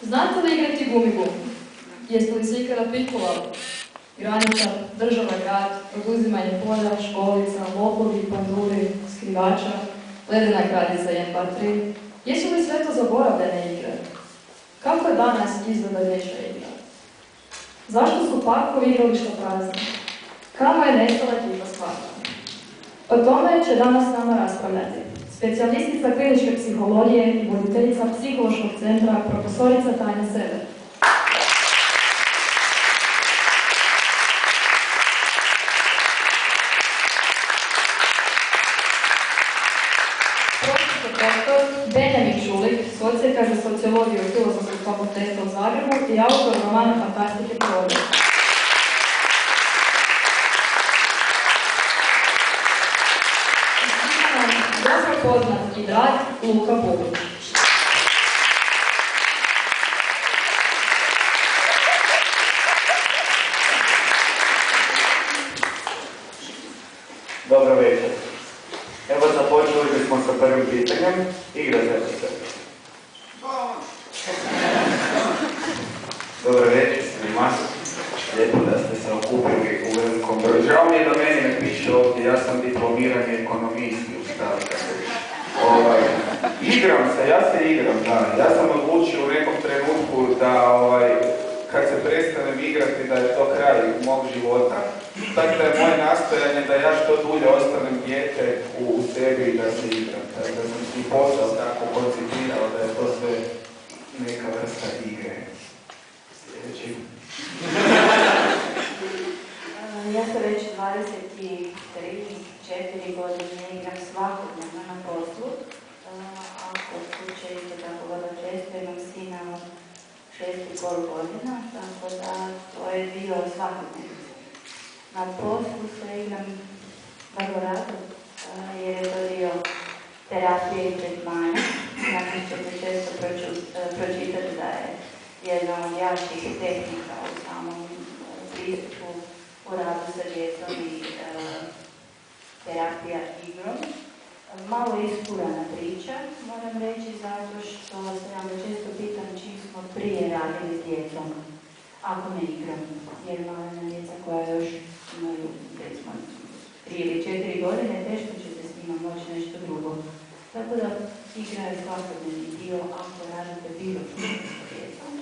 Znate li igrati gumi-gumi? Jeste li se ikada pitkovali? Granica, država, grad, oduzimanje polja, školica, lopovi, panduri, skrivača, ledena kraljica 1, 2, 3. Jesu li sve to zaboravljene igre? Kako je danas izgleda dječja igra? Zašto su parkovi igrališta prazni? Kamo je nestala ekipa s kvartom? O tome će danas s nama raspravljati specijalistica kliničke psihologije i voditeljica psihološkog centra profesorica Tanja Sever. Profesor dr. Benjamin Čulik, socijeka za sociologiju i filozofskog fakulteta u Zagrebu i autor romana Fantastike prirode. Dobro poznat i drag Luka Bulić. Dobro večer. Evo započeli bismo sa prvim pitanjem. Igrate se. Dobro večer svima. Lijepo da ste se okupili u velikom broju. Žao mi je da meni ne piše ovdje, ja sam diplomirani ekonomist u stavku. Igram se, ja se igram, da. Ja sam odlučio u nekom trenutku da kad se prestanem igrati da je to kraj mog života. Tako da je moje nastojanje da ja što dulje ostanem dijete u sebi i da se igram. Tako da sam si posao tako koncipirao da je to sve neka vrsta igre. Sljedeći. Ja se već 23-4 godine igram svakodnevno na poslu. A kod kuće isto tako vrlo često imam sina od 6,5 godina, tako da to je dio svakodnevnice. Na poslu se igram vrlo rado, jer je to dio terapije i tretmana. Znači ćete često pročitati da je jedna od jačih tehnika u samom pristupu u radu sa djecom i terapija igrom. Malo ispurana priča, moram reći, zato što se ja često pitam čim smo prije radili s djecom, ako ne igram, jer malena djeca koja još imaju, recimo, 3 ili 4 godine, teško ćete s njima moći nešto drugo. Tako da igra je svakodnevni dio ako radite bilo što s djecom.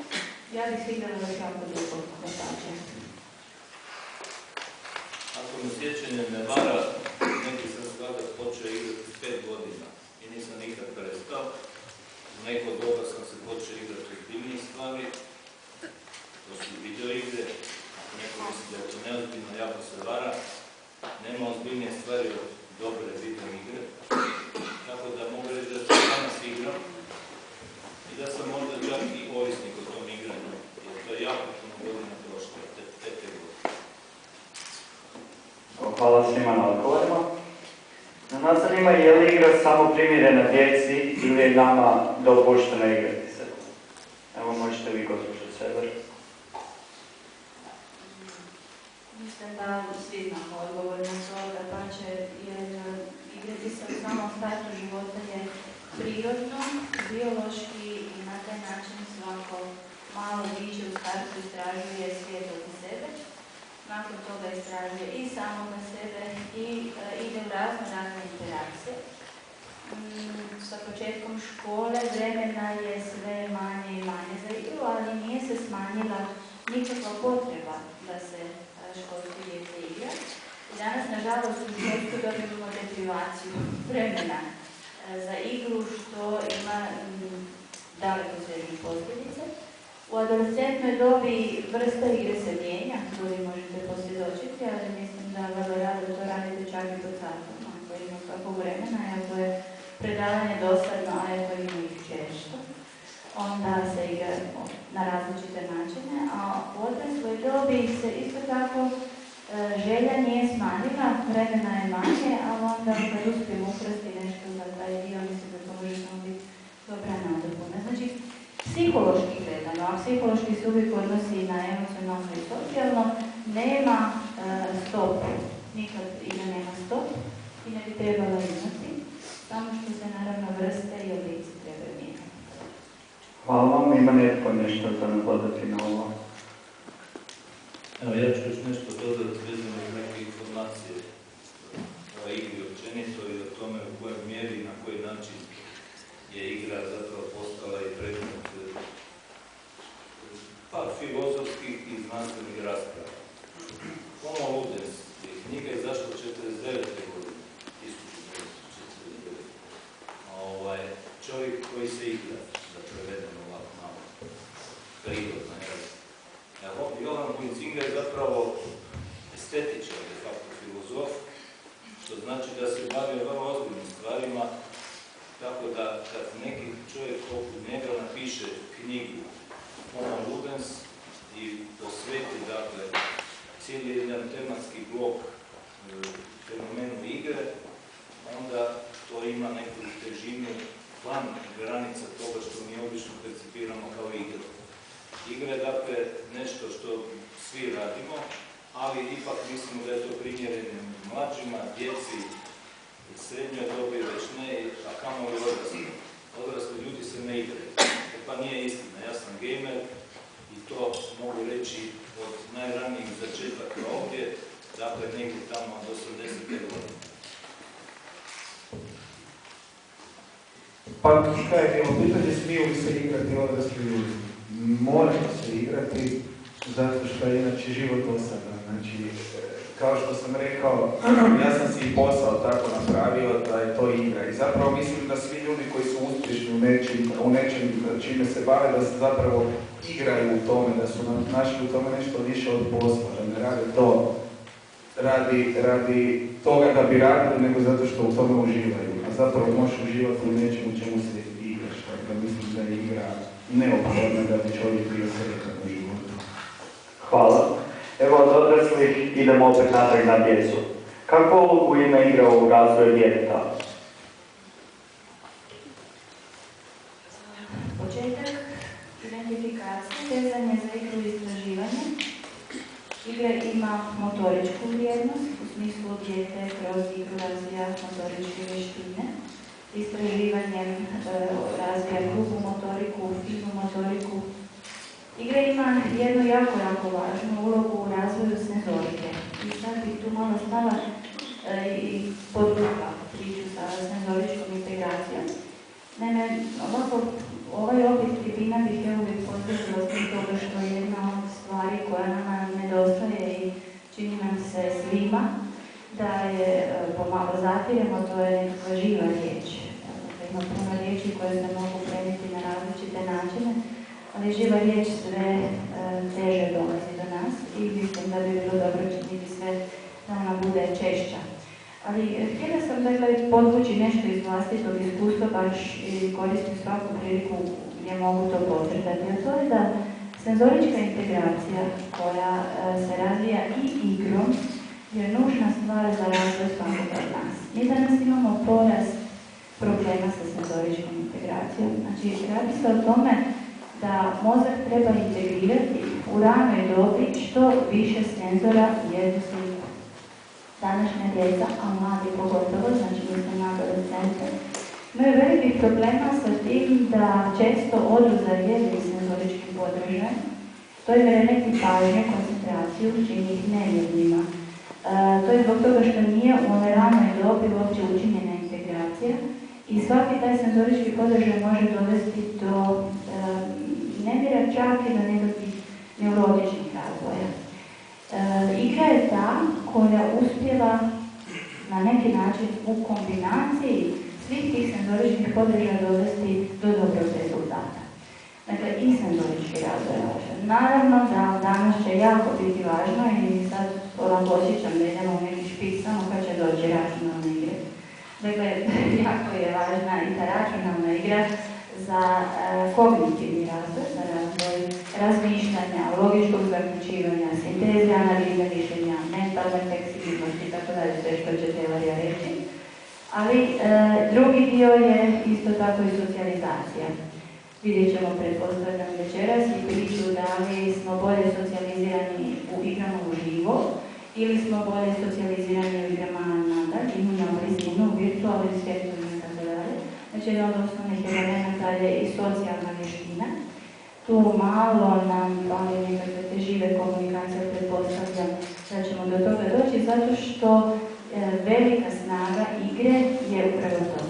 Ja bih se igrala još jako dugo dapače. Ako me sjećanje ne vara, neki sam kada počeo igrati 5 godina i nisam nikad prestao. U neko doba sam se počeo igrati ozbiljnije stvari, to su video igre. Ako neko misli da je to neozbiljno, jako se vara. Nema ozbiljnije stvari od dobre video igre. Tako da mogu reći da sam danas igram i da sam možda čak i ovisnik o tom igranju. Jer to je jako puno godina prošlo, te 5 godine. Hvala svima na odgovorima. Nas zanima je li igra samo primjerena djeci ili je nama dopušteno igrati se. Evo možete vi, gospođo Sever. Mislim da svi znamo odgovor na to, da pače, jer igrati se u samom startu života je prirodno, biološki i na taj način svako malo biće u startu istražuje svijet oko sebe. Nakon toga istražuje i samoga sebe i ide u razne interakcije. Sa početkom škole vremena je sve manje i manje za igru, ali nije se smanjila nikakva potreba da se školske djece igra. I danas, nažalost, u školsku dobivamo deprivaciju vremena za igru, što ima daleko sežne posljedice. U adolescentnoj dobi vrsta igre se mijenja, to vi možete posvjedočiti, ali mislim da vrlo rado to radite čak i pod satom, ako ima kakvog vremena, i ako je predavanje dosadno, a ako ima ih često, onda se igra na različite načine, a u odrasloj dobi se isto tako želja nije smanjila, vremena je manje, ali onda kad uspijemo ukrasti nešto za taj dio, mislim da to može samo biti dobra nadopuna. Znači, psihološki gledano, a psihološki se uvijek odnosi na emocionalno i socijalno, nema stopu. Nikad igra nema stop i ne bi trebala imati, samo što se naravno vrste i oblici trebaju mijenjati. Hvala vam. ima netko nešto za nadodati na ovo? Evo, ja ću još nešto dodati vezano uz neke informacije o igri općenito i o tome u kojoj mjeri i na koji način je igra zapravo postala i predmet filozofskih i znanstvenih rasprava. Homo ludens je knjiga izašla 1949. godine, 1949. Čovjek koji se igra, da prevedemo ovako malo, prirodno, jel? Johann Huizinga je zapravo estetičar, de facto filozof, što znači da se bavi vrlo ozbiljnim stvarima, tako da kad neki čovjek poput njega napiše knjigu Homo ludens i posveti, dakle, cijeli jedan tematski blok fenomenu igre, onda to ima neku težinu van granica toga što mi obično percipiramo kao igru. Igra je, dakle, nešto što svi radimo, ali ipak mislimo da je to primjereno mlađima, djeci, srednjoj dobi već ne, a kamoli odrasli. Odrasli ljudi se ne igraju. Pa nije istina, ja sam gamer i to mogu reći od najranijih začetaka ovdje, dakle negdje tamo od 80. godine. Pa kaj je bilo pitanje, smiju li se igrati odrasli ljudi? Moraju se igrati zato što je inače život dosadan. Znači, kao što sam rekao, ja sam si i posao tako napravio da je to igra. I zapravo mislim da svi ljudi koji su uspješni u nečem čime se bave, da se zapravo igraju u tome, da su našli u tome nešto više od posla, da ne rade to radi toga da bi radili, nego zato što u tome uživaju. A zapravo možeš uživati u nečemu čemu se igraš. Tako mislim da je igra neophodna da bi čovjek bio sretan u životu. Hvala. Evo od odraslih idemo opet natrag na djecu. Kakvu ulogu ima igra u razvoju djeteta? Početak identifikacije vezan je za igru i istraživanje. Igra ima motoričku vrijednost, u smislu dijete kroz igru razvija motoričke vještine. Istraživanjem razvija grubu motoriku, finu motoriku. Igra ima jednu jako važnu ulogu u razvoju senzorike. I sad bih tu malo stala i podvukla priču sa senzoričkom integracijom. Naime, ovako, ovaj oblik tribina bih ja uvijek pozdravila zbog toga što je jedna od stvari koja nama nedostaje i čini nam se svima da je pomalo zatiremo, to je nekakva živa riječ. Ima puno riječi koje se mogu prenijeti na različite načine, ali živa riječ sve teže dolazi do nas i mislim da bi bilo dobro činiti sve da ona bude češća. Ali htjela sam dakle podvući nešto iz vlastitog iskustva, baš i koristim svaku priliku gdje mogu to podcrtati. A to je da senzorička integracija koja se razvija i igrom je nužna stvar za razvoj svakog od nas. Mi danas imamo porast problema sa senzoričkom integracijom. Znači, radi se o tome da mozak treba integrirati u ranoj dobi što više senzora u jednu sliku. Današnja djeca, a mladi pogotovo, znači mislim na adolescente, imaju velikih problema sa tim da često odu za jednim senzoričkim podržajem. To je remeti pažnje, koncentraciju, čini ih nemirnima. To je zbog toga što nije u onoj ranoj dobi uopće učinjena integracija i svaki taj senzorički podržaj može dovesti do nemira, čak i do nekakvih neurotičnih razvoja. Igra je ta koja uspjeva na neki način u kombinaciji svih tih senzoričkih podržaja dovesti do dobrog rezultata. Dakle, i senzorički razvoj je važan. Naravno da danas će jako biti važno i sad ovako osjećam da idemo u neki špic samo kad će doći računalne igre. Dakle, jako je važna i ta računalna igra za kognitivni razvoj, za razvoj razmišljanja, logičkog zaključivanja, sinteze, analize mišljenja, mentalne fleksibilnosti, tako dalje, sve što će teorija reći. Ali drugi dio je isto tako i socijalizacija. Vidjet ćemo pretpostavljam večeras i priču da li smo bolje socijalizirani u igrama uživo ili smo bolje socijalizirani u igrama na daljinu, na blizinu, u virtualnim svijetu i tako dalje. Znači, jedan od osnovnih elementa je i socijalna vještina. malo nam fali nekakve te žive komunikacije, pretpostavljam da ćemo do toga doći, zato što velika snaga igre je upravo to.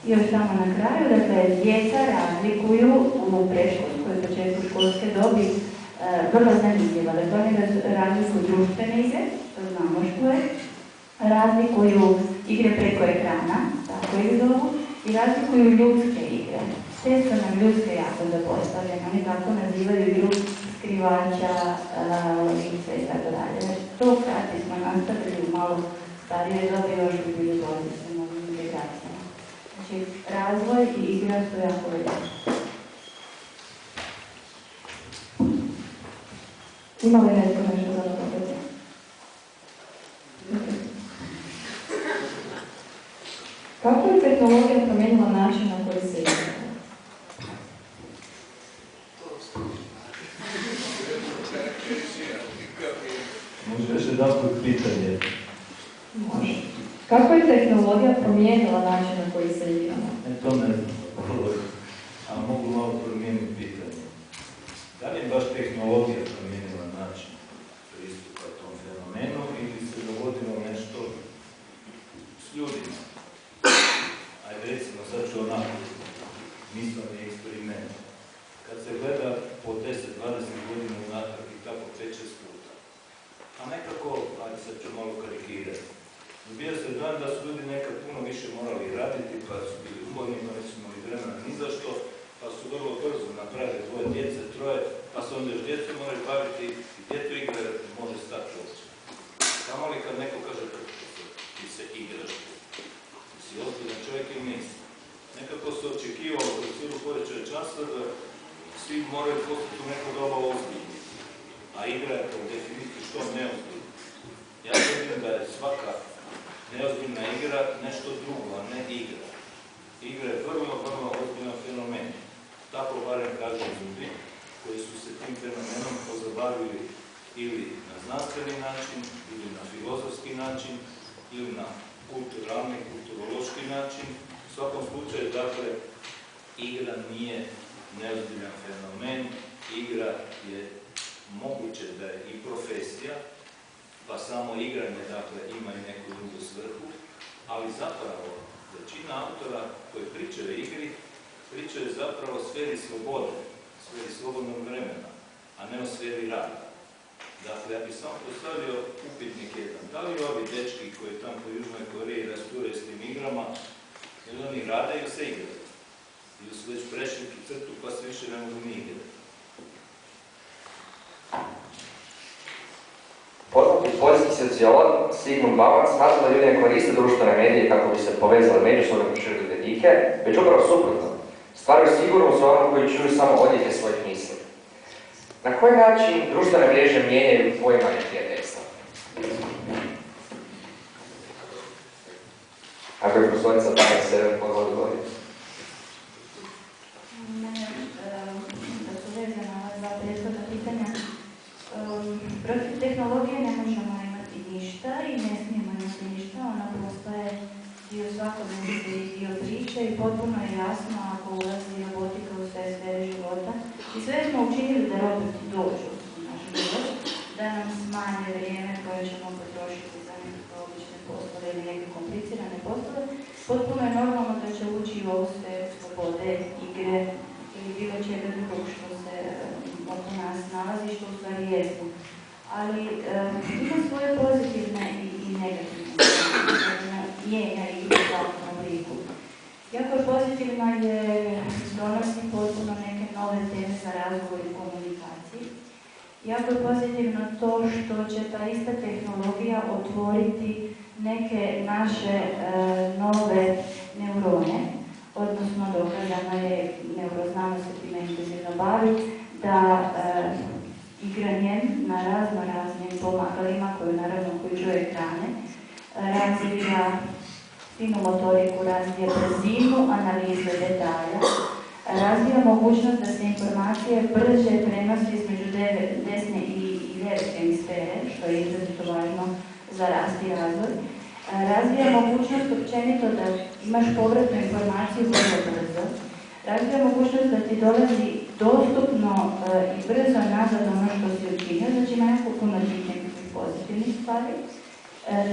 I još samo na kraju, dakle, djeca razlikuju u predškolskoj početku školske dobi vrlo zanimljivo. Dakle, oni razlikuju društvene igre, to znamo što je, razlikuju igre preko ekrana, tako ih zovu, i razlikuju ljudske igre. Često nam ljudske jako zapostavljene, oni tako nazivaju igru skrivača, lice i tako dalje. Znači, to kad bismo nastavili u malo starije dobi, još bi bili bolji sa novim integracijama. Znači, razvoj i igra su jako veliki. Ima li netko nešto za dodati? Kako je tehnologija promijenila način na koji se igra? Može još jedan put pitanje? Može. Kako je tehnologija promijenila način na koji se igramo? To ne znam, a mogu malo promijeniti pitanje. Da li je baš tehnologija promijenila način pristupa tom fenomenu ili se dogodilo nešto s ljudima? Ajde recimo, sad ću onako misleni eksperiment. Kad se gleda po 10-20 godina unatrag i tako 5-6 puta, a nekako, ajde sad ću malo karikirati, dobija se dan da su ljudi nekad puno više morali raditi, pa su bili umorni, pa nisu imali vremena ni za što, pa su vrlo brzo napravili dvoje djece, troje, pa se onda još djecu moraju baviti i djetu igre može stati uopće. Samo li kad neko kaže ti se igraš, ti si ozbiljan čovjek ili nisi. Nekako se očekivalo kroz cijelu porećaj časa da svi moraju postati u neko doba ozbiljni. A igra je po definiciji što neozbiljna. Ja vidim da je svaka neozbiljna igra nešto drugo, a ne igra. Igra je vrlo ozbiljan fenomen. Tako barem kažu ljudi koji su se tim fenomenom pozabavili ili na znanstveni način, ili na filozofski način, ili na kulturalni, kulturološki način. U svakom slučaju, dakle, igra nije neozbiljan fenomen. Igra je moguće da je i profesija, pa samo igranje, dakle, ima i neku drugu svrhu, ali zapravo većina autora koji pričaju o igri, pričaju zapravo o sferi slobode, sferi slobodnog vremena, a ne o sferi rada. Dakle, ja bih samo postavio upitnik jedan. Da li ovi dečki koji tam po Južnoj Koreji rasturaju s tim igrama, ili oni rade ili se igraju? Ili su već prešli tu crtu pa se više ne mogu ni igrati? Poznati poljski sociolog Zygmunt Bauman smatra da ljudi ne koriste društvene medije kako bi se povezali međusobno i proširili dedike, već upravo suprotno. Stvaraju sigurnu zonu koju čuju samo odjeke svojih misli. Na koji način društvene mreže mijenjaju poimanje prijateljstva? Ako je profesorica Tanja Sever odgovori. Da su vezana ova dva prethodna pitanja. Protiv tehnologije ne možemo imati ništa i ne smijemo imati ništa. Ona postaje dio svakodnevnice i dio priče i potpuno je jasno ako ulazi robotika u sve sfere života. I sve smo učinili da roboti dođu u naš život, da nam smanje vrijeme koje ćemo potrošiti za nekakve obične poslove ili neke komplicirane poslove. Potpuno je normalno da će ući u ovu sferu slobode, igre ili bilo čega drugog što se oko nas nalazi, što u stvari jesmo. Ali ima svoje pozitivne i negativne strane. Mijenja i u svakom obliku. Jako pozitivna je donosi potpuno neke nove teme za razgovor i komunikaciji. Jako je pozitivno to što će ta ista tehnologija otvoriti neke naše nove neurone, odnosno dokazano je, neuroznanost se time intenzivno bavi, da igranjem na raznim pomagalima koju naravno uključuje ekrane, razvija finu motoriku, razvija brzinu analize detalja, razvija mogućnost da se informacije brže prenose između desne i lijeve hemisfere, što je izrazito važno za rast i razvoj. Razvija mogućnost općenito da imaš povratnu informaciju vrlo brzo. Razvija mogućnost da ti dolazi dostupno i brzo nazad ono što si učinio, znači ima jako puno tih nekakvih pozitivnih stvari.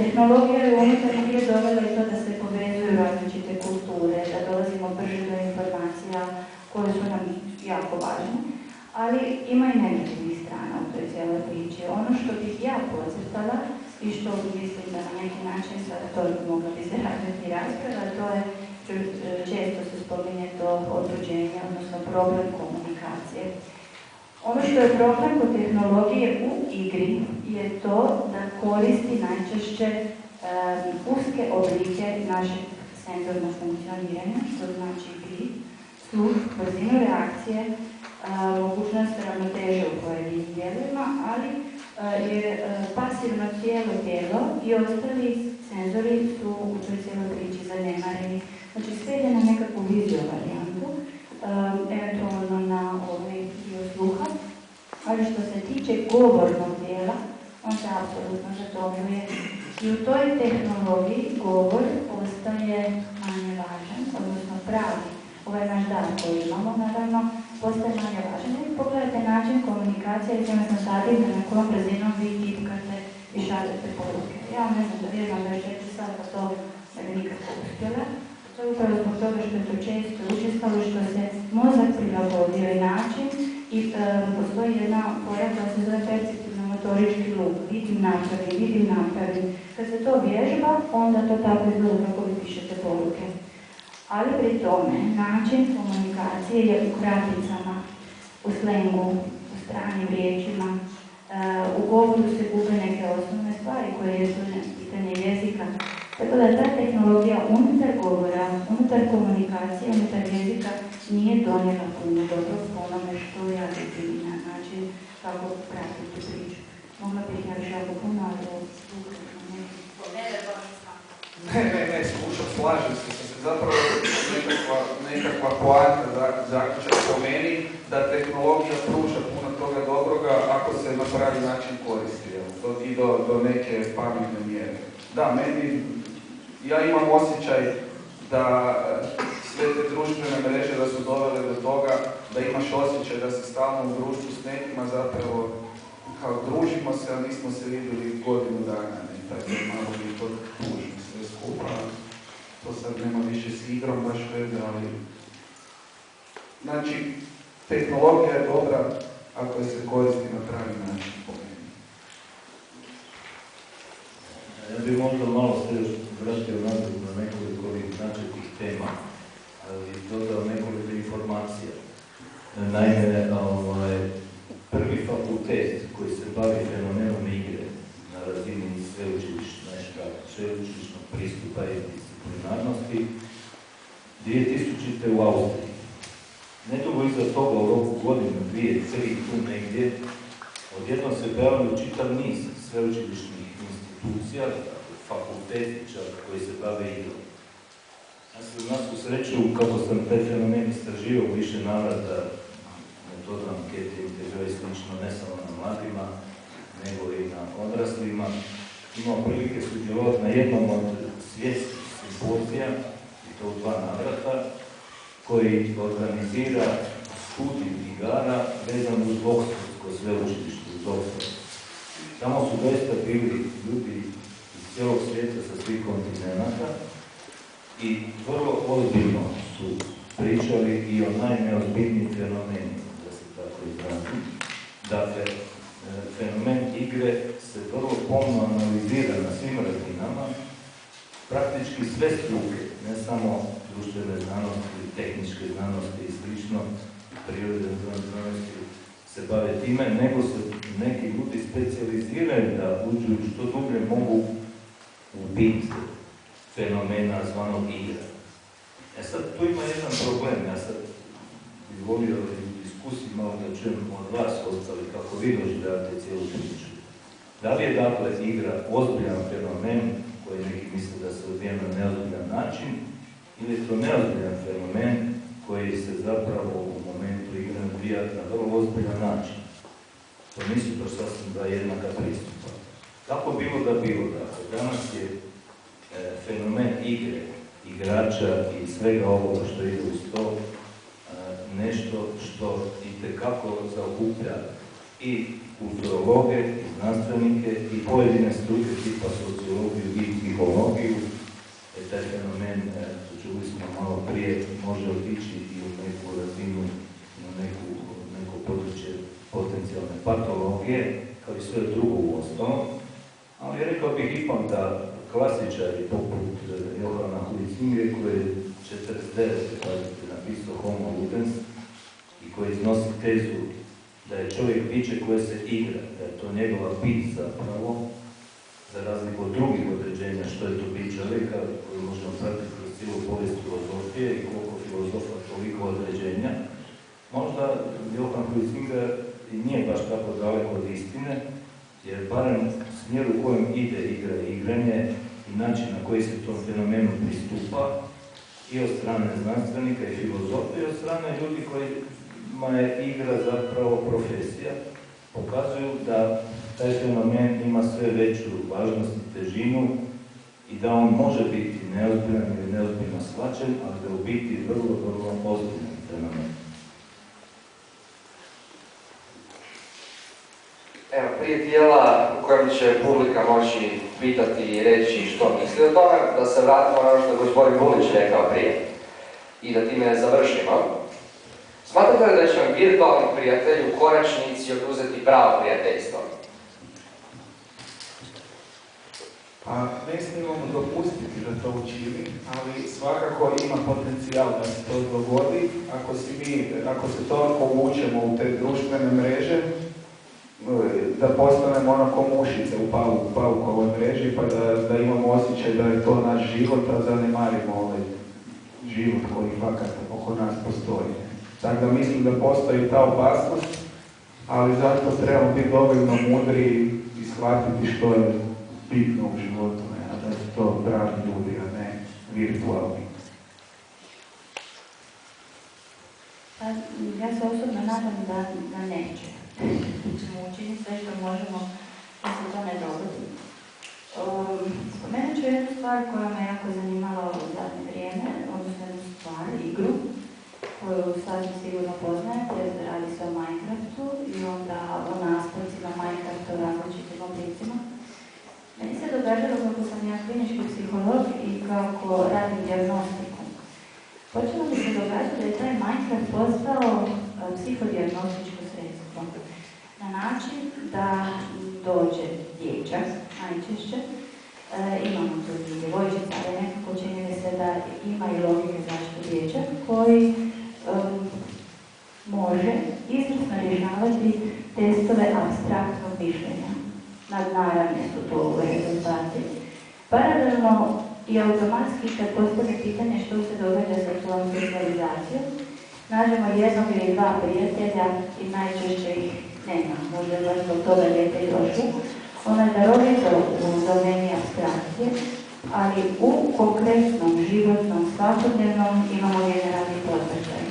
Tehnologija je unutar igre dovela i to da se povezuju različite kulture, da dolazimo brže do informacija koje su nam jako važne, ali ima i negativnih strana u toj cijeloj priči. Ono što bih ja podcrtala i što mislim da na neki način sad to mogla bi se raditi rasprava, to je često se spominje to otuđenje, odnosno problem komunikacije. Ono što je problem kod tehnologije u igri je to da koristi najčešće uske oblike našeg senzornog funkcioniranja, što znači vid, sluh, brzinu reakcije, mogućnost ravnoteže u pojedinim dijelovima, ali jer pasivno cijelo tijelo i ostali senzori su u toj cijeloj priči zanemareni. Znači sve ide na nekakvu viziju varijantu, eventualno na ovaj dio sluha, ali što se tiče govornog dijela, on se apsolutno zatomljuje. I u toj tehnologiji govor postaje manje važan, odnosno pravi. Ovaj naš dan koji imamo, naravno, postaje manje važan. I pogledajte način komunikacije, recimo sam sadim da na kojom brzinom vi tipkate i šaljete poruke. Ja ne znam da vjerujem da je 4 sata to ne bi nikako uspjela. To je upravo zbog toga što je to često učestalo, što se mozak prilagodio i način i postoji jedna pojava koja se zove perceptivno-motorički luk. Vidim napravim. Kad se to vježba, onda to tako izgleda kako vi pišete poruke. Ali pri tome, način komunikacije je u kraticama, u slengu, u stranim riječima. U govoru se gube neke osnovne stvari koje su pitanje jezika. Tako da ta tehnologija unutar govora, unutar komunikacije, unutar jezika nije donijela puno dobro po onome što ja vidim na način kako pratiti priču. Mogla bih ja još jako puno, ali Ne, slušam, slažem se. Zapravo nekakva poanta zaključak po meni da tehnologija pruža puno toga dobroga ako se na pravi način koristi i do neke pametne mjere. Da, ja imam osjećaj da sve te društvene mreže da su dovele do toga da imaš osjećaj da se stalno u društvu s nekima zapravo kao družimo se, a nismo se vidjeli godinu dana. Tako malo bi to tužno sve skupa. To sad nema više s igrom baš veze, ali... Znači, tehnologija je dobra ako se koristi na pravi način. Ja bih možda malo se još vratio nazad na nekoliko ovih načetih tema, ali dodao nekoliko informacija. Naime, prvi fakultet koji se bavi fenomenom igre na razini sveučilišnog pristupa i disciplinarnosti 2000. u Austriji. Nedugo iza toga, u roku godinu, 2, 3, tu negdje, odjednom se pojavio čitav niz sveučilišnih institucija, fakulteti čak, koji se bave igrom. Ja sam na svu sreću, kako sam taj fenomen istraživao u više navrata, metodom ankete, intervjua i slično, ne samo na mladima, nego i na odraslima, imao prilike sudjelovati na jednom od svjetskih simpozija, i to u 2 navrata, koji organizira studij igara vezan uz Oxfordsko sveučilište, uz Oxford. Tamo su doista bili ljudi iz cijelog svijeta sa svih kontinenata i vrlo ozbiljno su pričali i o najneozbiljnijim fenomenima, da se tako izrazim. Dakle, fenomen igre se vrlo pomno analizira na svim razinama, praktički sve struke, ne samo društvene znanosti, tehničke znanosti i slično, prirodne znanosti se bave time, nego se neki ljudi specijaliziraju da uđu što dublje mogu u bit fenomena zvanog igra. Sad, tu ima jedan problem, ja sad bih volio u diskusiji malo da čujem od vas ostali kako vi doživljavate cijelu priču. Da li je dakle igra ozbiljan fenomen koji neki misle da se odvija na neozbiljan način, ili je to neozbiljan fenomen koji se zapravo u momentu igre odvija na vrlo ozbiljan način. To nisu to sasvim dva jednaka pristupa. Kako bilo da bilo, dakle, danas je fenomen igre, igrača i svega ovoga što ide uz to nešto što itekako zaokuplja i kulturologe, i znanstvenike, i pojedine struke tipa sociologiju i psihologiju. Taj fenomen, čuli smo malo prije, može otići i u neku razinu, na neko područje potencijalne patologije, kao i sve drugo u osnovu. Ali rekao bih ipak da klasičari poput Johana Huizinge, koji je 49. napisao Homo Ludens i koji iznosi tezu da je čovjek biće koje se igra, da je to njegova bit zapravo, za razliku od drugih određenja što je to bit čovjeka, koju možemo pratiti kroz cijelu povijest filozofije i koliko filozofa toliko određenja. Možda Johan Huizinga i nije baš tako daleko od istine, jer barem smjer u kojem ide igra i igranje i način na koji se tom fenomenu pristupa i od strane znanstvenika i filozofa i od strane ljudi kojima je igra zapravo profesija, pokazuju da taj fenomen ima sve veću važnost i težinu i da on može biti neozbiljan ili neozbiljno shvaćen, ali da u biti vrlo, vrlo ozbiljan fenomen. Evo, prije dijela u kojem će publika moći pitati i reći što misli o tome, da se vratimo na ono što je gospodin Bulić rekao prije i da time završimo. Smatrate li da će vam virtualni prijatelj u konačnici oduzeti pravo prijateljstvo? Pa ne smijemo dopustiti da to učini, ali svakako ima potencijal da se to dogodi. Ako se toliko uvučemo u te društvene mreže, da postanemo ono ko mušice u paukovoj mreži, pa da imamo osjećaj da je to naš život, a zanemarimo ovaj život koji fakat oko nas postoji. Tako da mislim da postoji ta opasnost, ali zato trebamo biti dovoljno mudri i shvatiti što je bitno u životu, a da su to pravi ljudi, a ne virtualni. Ja se osobno nadam da neće. Ćemo učiniti sve što možemo da se to ne dogodi. Spomenut ću jednu stvar koja me jako zanimala u zadnje vrijeme, odnosno jednu stvar, igru, koju sasvim sigurno poznajete, radi se o Minecraftu i onda o nastavcima Minecrafta u različitim oblicima. Meni se događalo kako sam ja klinički psiholog i kako radim dijagnostiku. Počelo mi se događati da je taj Minecraft postao psihodijagnostičko sredstvo. Na način da dođe dječak, najčešće, imamo tu i djevojčica, ali nekako čini mi se da ima i logike zašto dječak, koji može izvrsno rješavati testove apstraktnog mišljenja. Nadnaravne su to rezultati. Paralelno i automatski kad postavlja pitanje što se događa sa seksualnom socijalizacijom, nađemo jednog ili dva prijatelja i najčešće ih nema, možda je baš zbog toga dijete i došlo. Ono je darovito u domeni apstrakcije, ali u konkretnom, životnom, svakodnevnom imamo generalni podvršaj.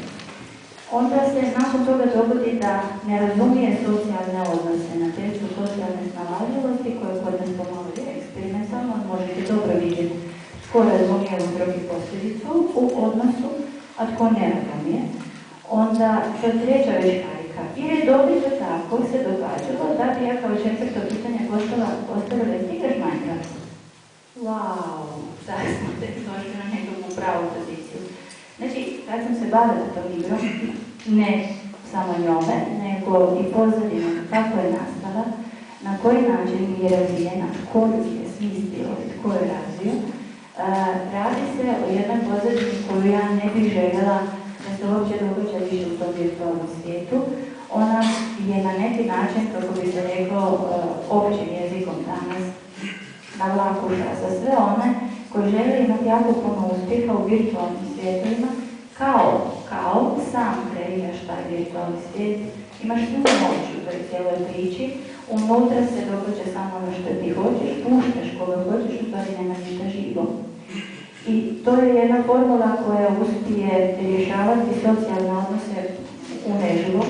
Onda se nakon toga dogodi da ne razumije socijalne odnose na testu socijalne snalažljivosti koje kod nas pomalo je eksperimentalno, možete dobro vidjeti tko razumije uzrok i posljedicu u odnosu, a tko ne razumije. Onda to je treća već karika. I redovito tako se događalo da bi ja kao četvrto pitanje postavila i igraš Minecraft. Wow, sad smo tek došli na nekakvu pravu poziciju. Znači, kad sam se bavila tom igrom, ne samo njome, nego i pozadinom kako je nastala, na koji način je razvijena, tko je smislio i tko je razvio, radi se o jednoj pozadini koju ja ne bih željela da se uopće događa više u tom virtualnom svijetu. Ona je na neki način, kako bi se reklo, općim jezikom danas na vlakuša za sve one koji žele imati jako puno uspjeha u virtualnim svijetovima, kao sam kreiraš taj virtualni svijet, imaš svu moć u toj cijeloj priči, unutra se događa samo ono što ti hoćeš, puštaš koga hoćeš, u stvari nema ništa živo. I to je jedna formula koja uspije rješavati socijalne odnose u neživom.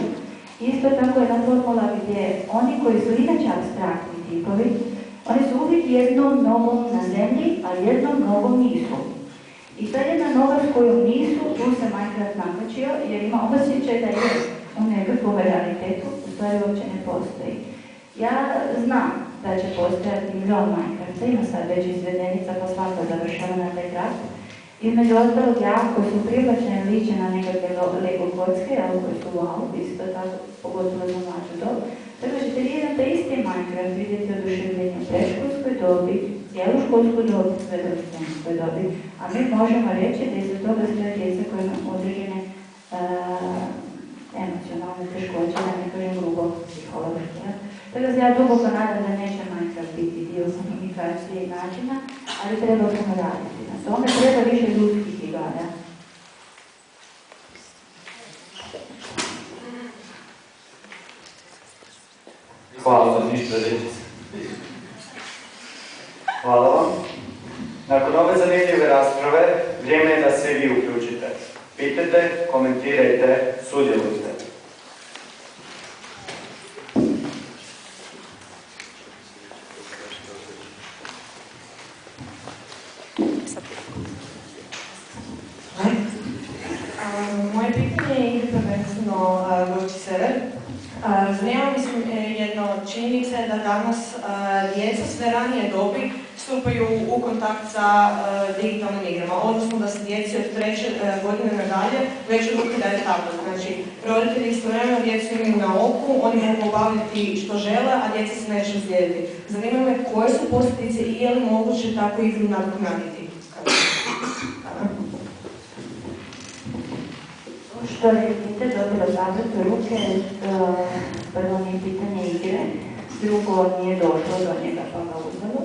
Isto tako jedna formula gdje oni koji su inače apstraktni tipovi, oni su uvijek jednom nogom na zemlji, a jednom nogom nisu. I sad jedna novost koju nisu, tu se Minecraft nakačio jer ima osjećaj da je u nekakvom realitetu, u stvari uopće ne postoji. Ja znam da će postojati milion Minecrafta, ima sad već izvedenica pa svako završava na taj kraft. Između ostalog jako su privlačne liče na nekakve Lego kocke, ali koji su wow, isto tako, pogotovo za mlađu dob. Tako ćete jedan te isti Minecraft vidjeti oduševljenje u predškolskoj dobi, cijelu školsku dobu, sve do srednjoj dobi. A mi možemo reći da iza toga stoje djeca koja ima određene emocionalne teškoće, da ne kažem grubo psihološke. Tako da ja duboko nadam da neće Minecraft biti dio komunikacije i načina, ali treba puno raditi. Na tome treba više ljudskih igara. Hvala. Hvala vam. Nakon ove zanimljive rasprave, vrijeme je da se vi uključite. Pitajte, komentirajte, sudjelujte. Moje pitanje je prvenstveno gospođi Sever. Zanima mi jedna od činjenica je da danas djeca sve ranije dobi stupaju u kontakt sa digitalnim igrama, odnosno da se djeci od 3. godine nadalje već u ruke daje tablet. Znači, roditelji istovremeno djecu imaju na oku, oni mogu obaviti što žele, a djeca se neće slijediti. Zanima me koje su posljedice i je li moguće takvu igru nadoknaditi? Što je dite dobilo tablet u ruke, prvo nije pitanje igre, drugo nije došlo do njega pa ga uzelo,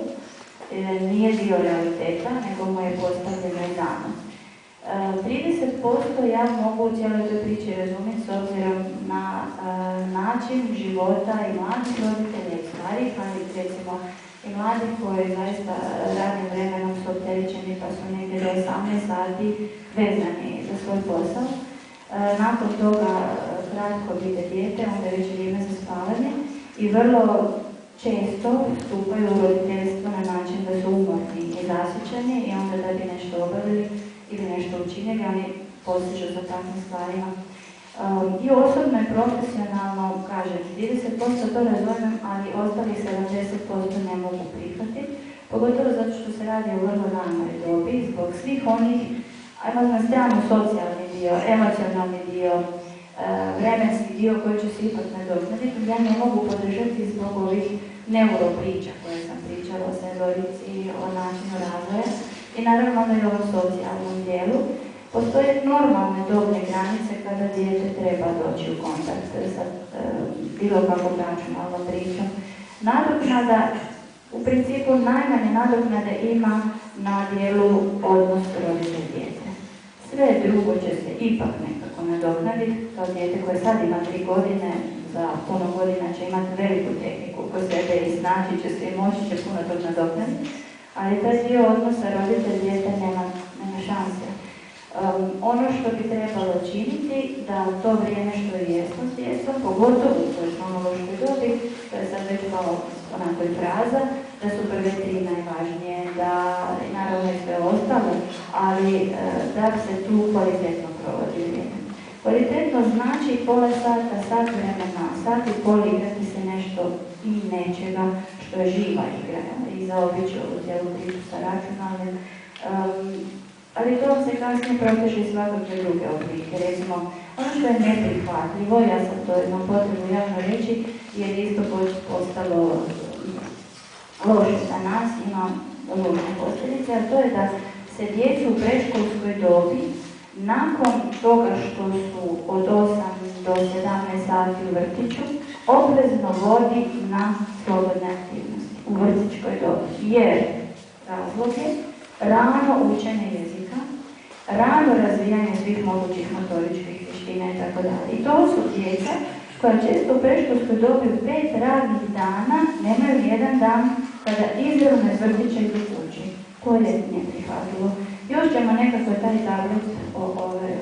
nije dio realiteta, nego mu je postavljeno i dano. 30% ja mogu u cijeloj toj priči razumjeti s obzirom na način života i mladih roditelja i starih, ali recimo i mladih koji zaista radnim vremenom su opterećeni pa su negdje do 18 sati vezani za svoj posao. Nakon toga kratko vide dijete, onda je već vrijeme za spavanje i vrlo često stupaju u roditeljstvo na način da su umorni i zasićeni i onda da bi nešto obavili ili nešto učinili, oni postižu za takvim stvarima. I osobno i profesionalno, kažem, 30% to razumijem, ali ostalih 70% ne mogu prihvatiti, pogotovo zato što se radi o vrlo ranoj dobi, zbog svih onih, ajmo na stranu socijalni dio, emocionalni dio, vremenski dio koji će se ipak nadoknaditi. Ja ne mogu podržati zbog ovih neuropriča koje sam pričala o senzorici, o načinu razvoja i naravno i o ovom socijalnom dijelu. Postoje normalne dobne granice kada dijete treba doći u kontakt sa bilo kakvom računalnom pričom. Nadoknada, u principu najmanje nadoknade ima na dijelu odnos roditelj dijete. Sve drugo će se ipak nekako nadoknaditi. To dijete koje sad ima 3 godine, za puno godina će imati veliku tehniku ko sebe i snaći će se i moći će puno tog nadoknaditi. Ali taj dio odnosa roditelj dijete nema šanse. Ono što bi trebalo činiti, da u to vrijeme što je jesmo s djecom, pogotovo u toj kronološkoj dobi, to je sad već malo onako i fraza, da su prve 3 najvažnije, da naravno i sve ostalo, ali da se tu kvalitetno provodi vrijeme. Kvalitetno znači pola sata, sat vremena, sat i pol igrati se nešto i nečega što je živa igra i zaobići ovu cijelu priču sa računalnim. Ali to se kasnije proteže i svakakve druge oblike. Recimo, ono što je neprihvatljivo, ja sam to imam potrebu javno reći, jer isto postalo loše za nas, ima loše posljedice, a to je da se djecu u predškolskoj dobi, nakon toga što su od 8 do 17 sati u vrtiću, obvezno vodi na slobodne aktivnosti u vrtićkoj dobi. Jer razlog je rano učenje jezika, rano razvijanje svih mogućih motoričkih vještina itd. I to su djeca koja često u predškolskoj dobi u 5 radnih dana nemaju jedan dan kada izravno iz vrtića idu kući. To je neprihvatljivo. Još ćemo nekako taj tablet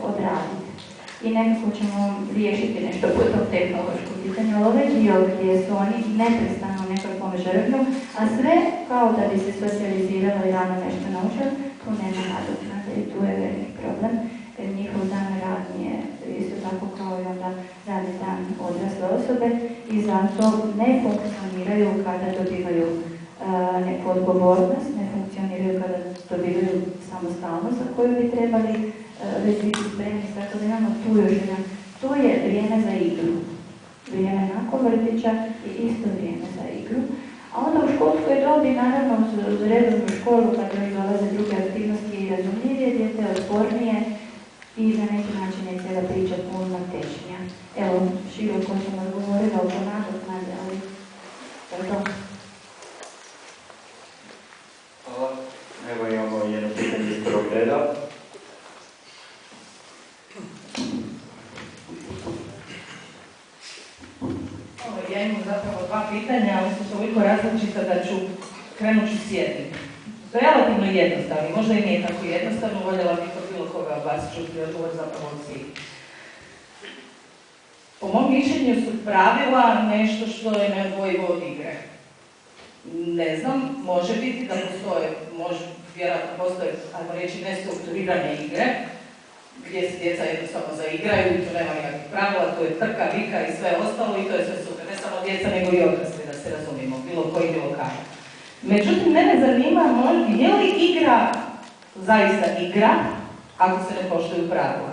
odraditi i nekako ćemo riješiti nešto po tom tehnološkom pitanju. Ovaj dio gdje su oni neprestano u nekakvom žrvnju, a sve kao da bi se socijaliziralo i rano nešto naučili, tu nema nadoknade i tu je veliki problem, jer njihov dan rad nije isto tako kao i onda radni dan odrasle osobe i zato ne funkcioniraju kada dobivaju neku odgovornost, ne funkcioniraju kada dobivaju samostalnost za koju bi trebali već biti spremni, tako da imamo tu još jedan. To je vrijeme za igru. Vrijeme nakon vrtića i isto vrijeme za igru. A onda u školskoj dobi, naravno, uz redovnu školu, kad još dolaze druge aktivnosti i razumljivije, dijete je otpornije i na neki način je cijela priča puno tečnija. Evo, široko sam odgovorila oko nadoknade, ali to je to. Hvala. Evo imamo jedno pitanje iz prvog reda. Ja imam zapravo dva pitanja, ali su toliko različita da krenut ću s jednim. Relativno jednostavno, možda i nije tako jednostavno, voljela bih od bilo koga od vas čuti odgovor zapravo od svih. Po mom mišljenju su pravila nešto što je neodvojivo od igre. Ne znam, može biti da postoje, vjerojatno postoje, ajmo reći, nestrukturirane igre, gdje se djeca jednostavno zaigraju i tu nema nikakvih pravila, to je trka, vika i sve ostalo i to je sve super. Ne samo djeca, nego i odrasli, da se razumijemo, bilo koji, bilo kada. Međutim, mene zanima, je li igra zaista igra, ako se ne poštuju pravila?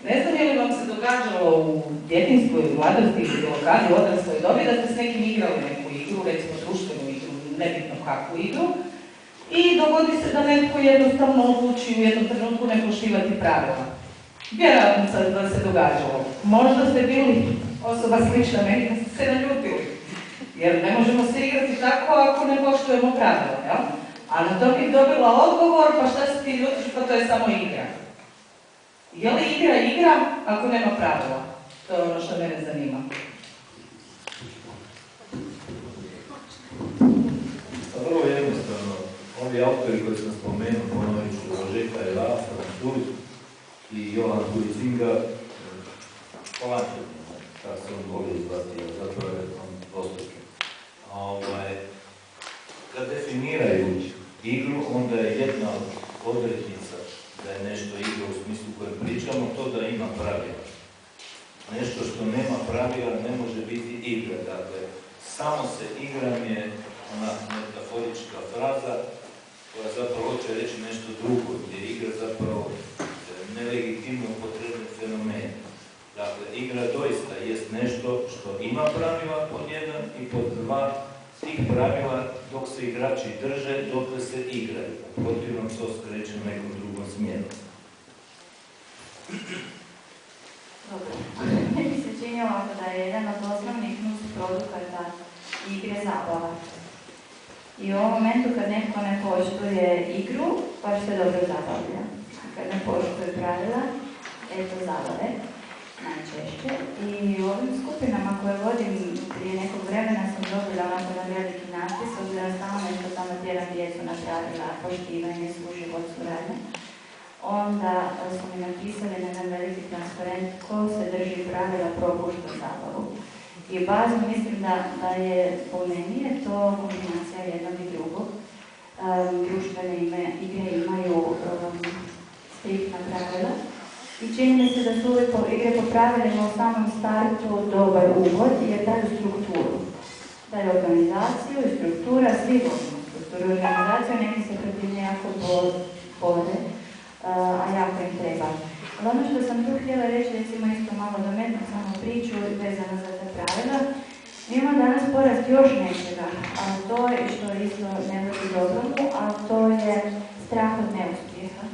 Ne znam je li vam se događalo u djetinjstvu ili mladosti ili bilo kada u odrasloj dobi da ste s nekim igrali neku igru, recimo društvenu igru, nebitno kakvu igru, i dogodi se da netko jednostavno odluči u jednom trenutku ne poštivati pravila. Vjerojatno da se događalo. Možda ste bili osoba slična meni, da ste se naljutili. Jer ne možemo se igrati tako ako ne poštujemo pravila, jel? A na to bih dobila odgovor, pa šta se ti ljutiš, pa to je samo igra. Je li igra igra ako nema pravila? To je ono što mene zanima. Vrlo jednostavno. Ovi autori koji sam spomenuo, ponovit ću, Rožeta i Lafran, Turc i Jovan Huizinga, Polančevni, kako se on volio zvati, zapravo je on dvostruki. Kad definiraju igru, onda je jedna od odrednica da je nešto igra u smislu kojem pričamo, to da ima pravila. Nešto što nema pravila ne može biti igra. Dakle, samo se igram je ona metaforička fraza koja zapravo hoće reći nešto drugo, jer igra zapravo nelegitimno upotrebljen fenomen. Dakle, igra doista jest nešto što ima pravila pod jedan i pod dva, tih pravila dok se igrači drže, dokle se igraju. U protivnom to skreće u nekom drugom smjeru. Dobro. Meni se činilo da je jedan od osnovnih nus produkata igre zabava. I u ovom momentu kad netko ne poštuje igru, baš se dobro zabavlja. A kad ne poštuje pravila, eto zabave, najčešće. I u ovim skupinama koje vodim prije nekog vremena sam dobila onako na veliki natpis, obzirom stalno nešto tamo tjeram djecu na pravila, poštivanje, suživot, suradnje. Onda su mi napisali na jedan veliki transparent ko se drži pravila propušta zabavu. I bazno mislim da je po meni je to kombinacija jednog i drugog. Društvene igre imaju striktna pravila i čini mi se da su uvijek igre po pravilima u samom startu dobar uvod jer daju strukturu. Daju organizaciju i struktura, svi volimo strukturu i organizaciju, neki se protiv jako bore, a jako im treba. Ali ono što sam tu htjela reći, recimo isto malo dometno samo priču vezano za te pravila, mi imamo danas porast još nečega, a to je što isto ne vodi dobromu, a to je strah od neuspjeha.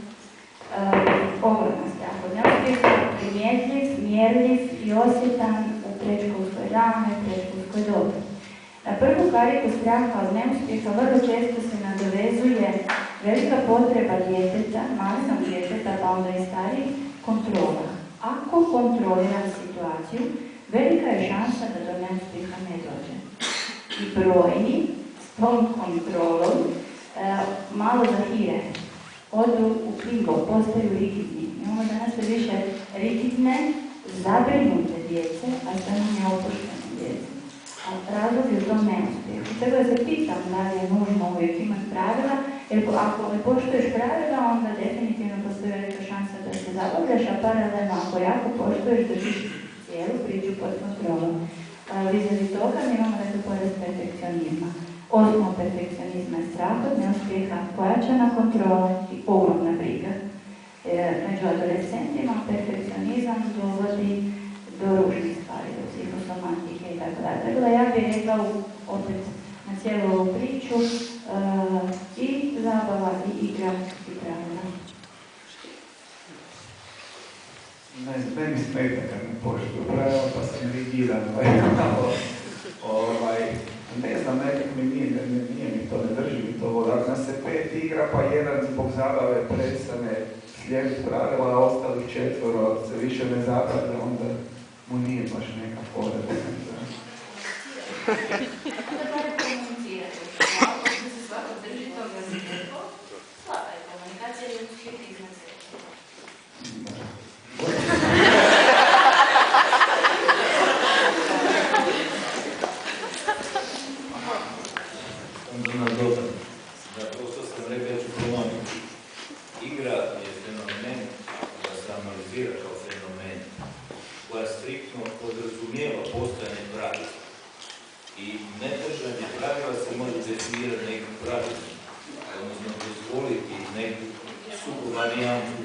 Ogroman strah od neuspjeha, primjetljiv, mjerljiv i osjetan u predškolskoj rani, predškolskoj dobi. Na prvu kariku straha od neuspjeha vrlo često se nadovezuje velika potreba djeteta, malog djeteta, pa onda i starijih, kontrola. Ako kontroliram situaciju, velika je šansa da do neuspjeha ne dođe. I brojni s tom kontrolom malo zahire. Odu u krivo, postaju rigidni. Imamo danas sve više rigidne, zabrinute djece, a sve manje opuštene djece. A razlog je u tom neuspjehu. Tako da se pitam da li je nužno uvijek imati pravila, Jer ako ne poštuješ pravila, onda definitivno postoji velika šansa da se zabavljaš, a paralelno ako jako poštuješ, držiš cijelu priču pod kontrolom. Vizavi toga mi imamo da se porast perfekcionizma. Osnov perfekcionizma je strah od neuspjeha, pojačana kontrola i ogromna briga. Među adolescentima perfekcionizam dovodi do ružnih stvari, do psihosomatike i tako dalje. Tako da ja bih rekla opet na cijelu ovu priču i zabava i igra i pravila. Meni smeta kad ne poštuju pravila, pa sam rigidan. Ne znam, nekak mi nije mi to, ne drži mi to. Ako nas se 5 igra, pa jedan zbog zabave prestane slijediti pravila, a ostalih 4 se više ne zabavlja, onda mu nije baš neka fora. Onda treba komunicirati. Ako se svako drži toga za neko, slaba je komunikacija i uspjeti iznad sebe. Zapravo što sam rekao, ja ću ponoviti. Igra je fenomen da se analizira kao fenomen koja striktno podrazumijeva postojanje pravila. I nedržanje pravila se može definirati nekim pravilom, odnosno dozvoliti neku subvarijantu,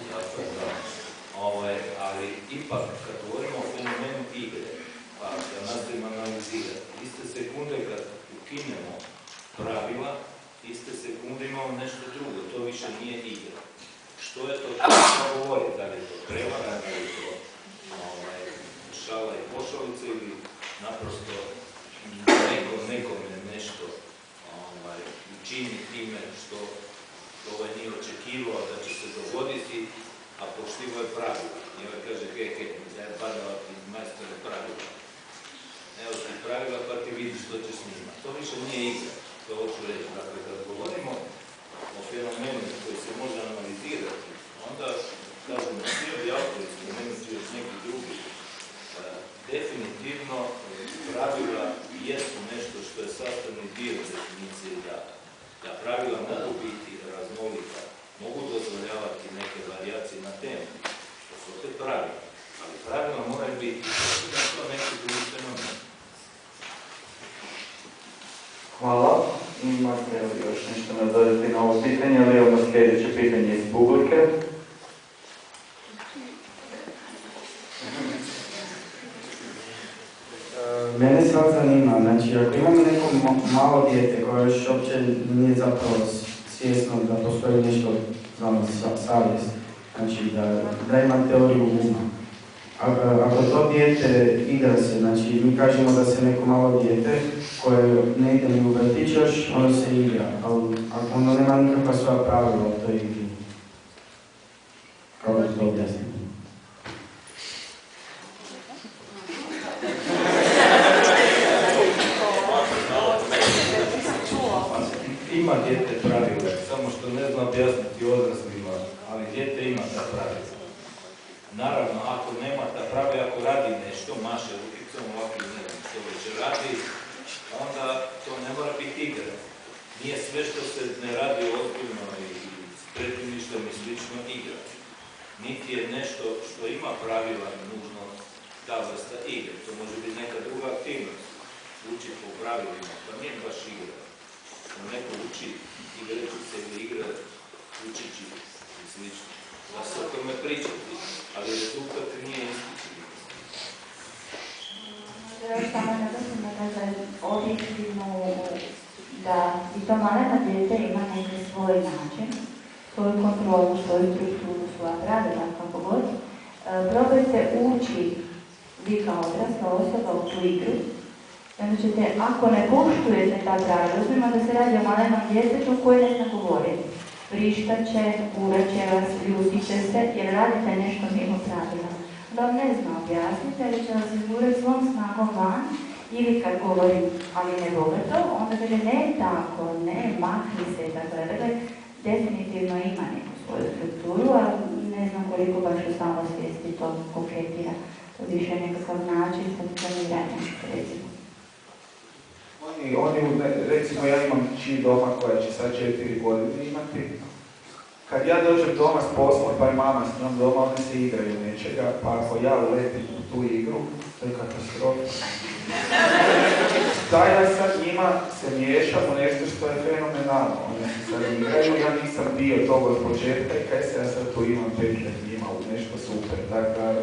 ali ipak kad govorimo o fenomenu igre, pa da nastavimo analizirati, iste sekunde kad ukinemo pravila, iste sekunde imamo nešto drugo, to više nije igra. Što je to što govori, da li je to prevara, da li je to šala i pošalica ili naprosto nekome nešto učini time što nije očekivao da će se dogoditi, a poštivo je pravila. I ovaj kaže, da je padala ti majstore pravila. Evo ti pravila, pa ti vidiš što će s njima. To više nije igra, to hoću reći. Dakle, kad govorimo o fenomenu koji se može analizirati, onda, kažemo, svi ovi autori, spomenuti još neki drugi, definitivno pravila jesu nešto što je sastavni dio definicije da pravila mogu biti raznolika, mogu dozvoljavati neke varijacije na temu. To su opet pravila, ali pravila moraju biti da to neki drugi fenomen. Hvala. Imate li još nešto nadodati na ovo pitanje, ali imamo sljedeće pitanje iz publike. Mene sad zanima, znači ako imamo neko malo dijete koje još uopće nije zapravo svjesno da postoji nešto savjest, znači da ima teoriju uma. Ako to dijete igra se, znači mi kažemo da se neko malo dijete koje ne ide ni u vrtić još, ono se igra, ali ako ono nema nikakva svoja pravila u toj igri. Kako to objasniti? Ima dijete pravila, samo što ne zna objasniti odraslima, ali dijete ima ta pravila. Naravno, ako nema ta pravila, ako radi nešto, maše rukicom, ovako ne znam što već radi, onda to ne mora biti igra. Nije sve što se ne radi ozbiljno i s pretimišljom i slično igra. Niti je nešto što ima pravila nužno ta vrsta igre. To može biti neka druga aktivnost. Uči po pravilima, pa nije baš igra. Neko uči igrajući se ili igra učići i slično. Da se o tome pričati, ali rezultat nije isti. Još samo nadosim da objektivno da i to maleno dijete ima neki svoj način, svoju kontrolu, svoju strukturu, svoja pravila, kako god. Probajte ući vi kao odrasla osoba u tu igru. Onda ćete, ako ne poštujete ta pravila, uzmimo da se radi o malenom djetetu koji ne zna govoriti. Vrištat će, urat će vas, ljutit će se jer radite nešto mimo pravila. Da vam ne zna objasniti, ali će vas izgurati svom snagom van ili kad govorim, ali ne bogato, onda kaže ne tako, ne, makni se i tako da. Dakle, definitivno ima neku svoju strukturu, ali ne znam koliko baš u samosvijesti to koketira. To više nekakav način funkcioniranja, recimo. Oni recimo ja imam čiji doma koja će sad 4 godine imati. Kad ja dođem doma s posla, pa je mama s njom doma, one se igraju nečega, pa ako ja uletim u tu igru, to je katastrofa. Da ja sad njima se miješam u nešto što je fenomenalno. One se sad igraju, ja nisam dio toga od početka i kaj se ja sad tu imam petljati njima u nešto super. Dakle,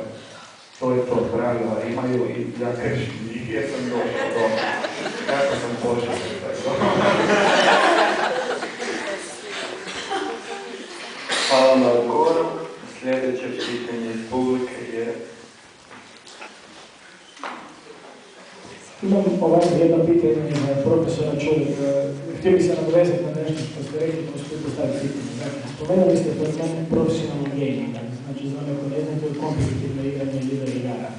to je to, pravila imaju i ja kršim njih jer sam došao doma. Kako sam počeo tako. Hvala na odgovoru. Sljedeće pitanje iz publike je... Imam ovako jedno pitanje za profesora Čulik. Htio bih se nadovezati na nešto što ste rekli, pa ću postaviti pitanje. Dakle, spomenuli ste profesionalno gaming, znači za one koji ne znaju, to je kompetitivno igranje video igara.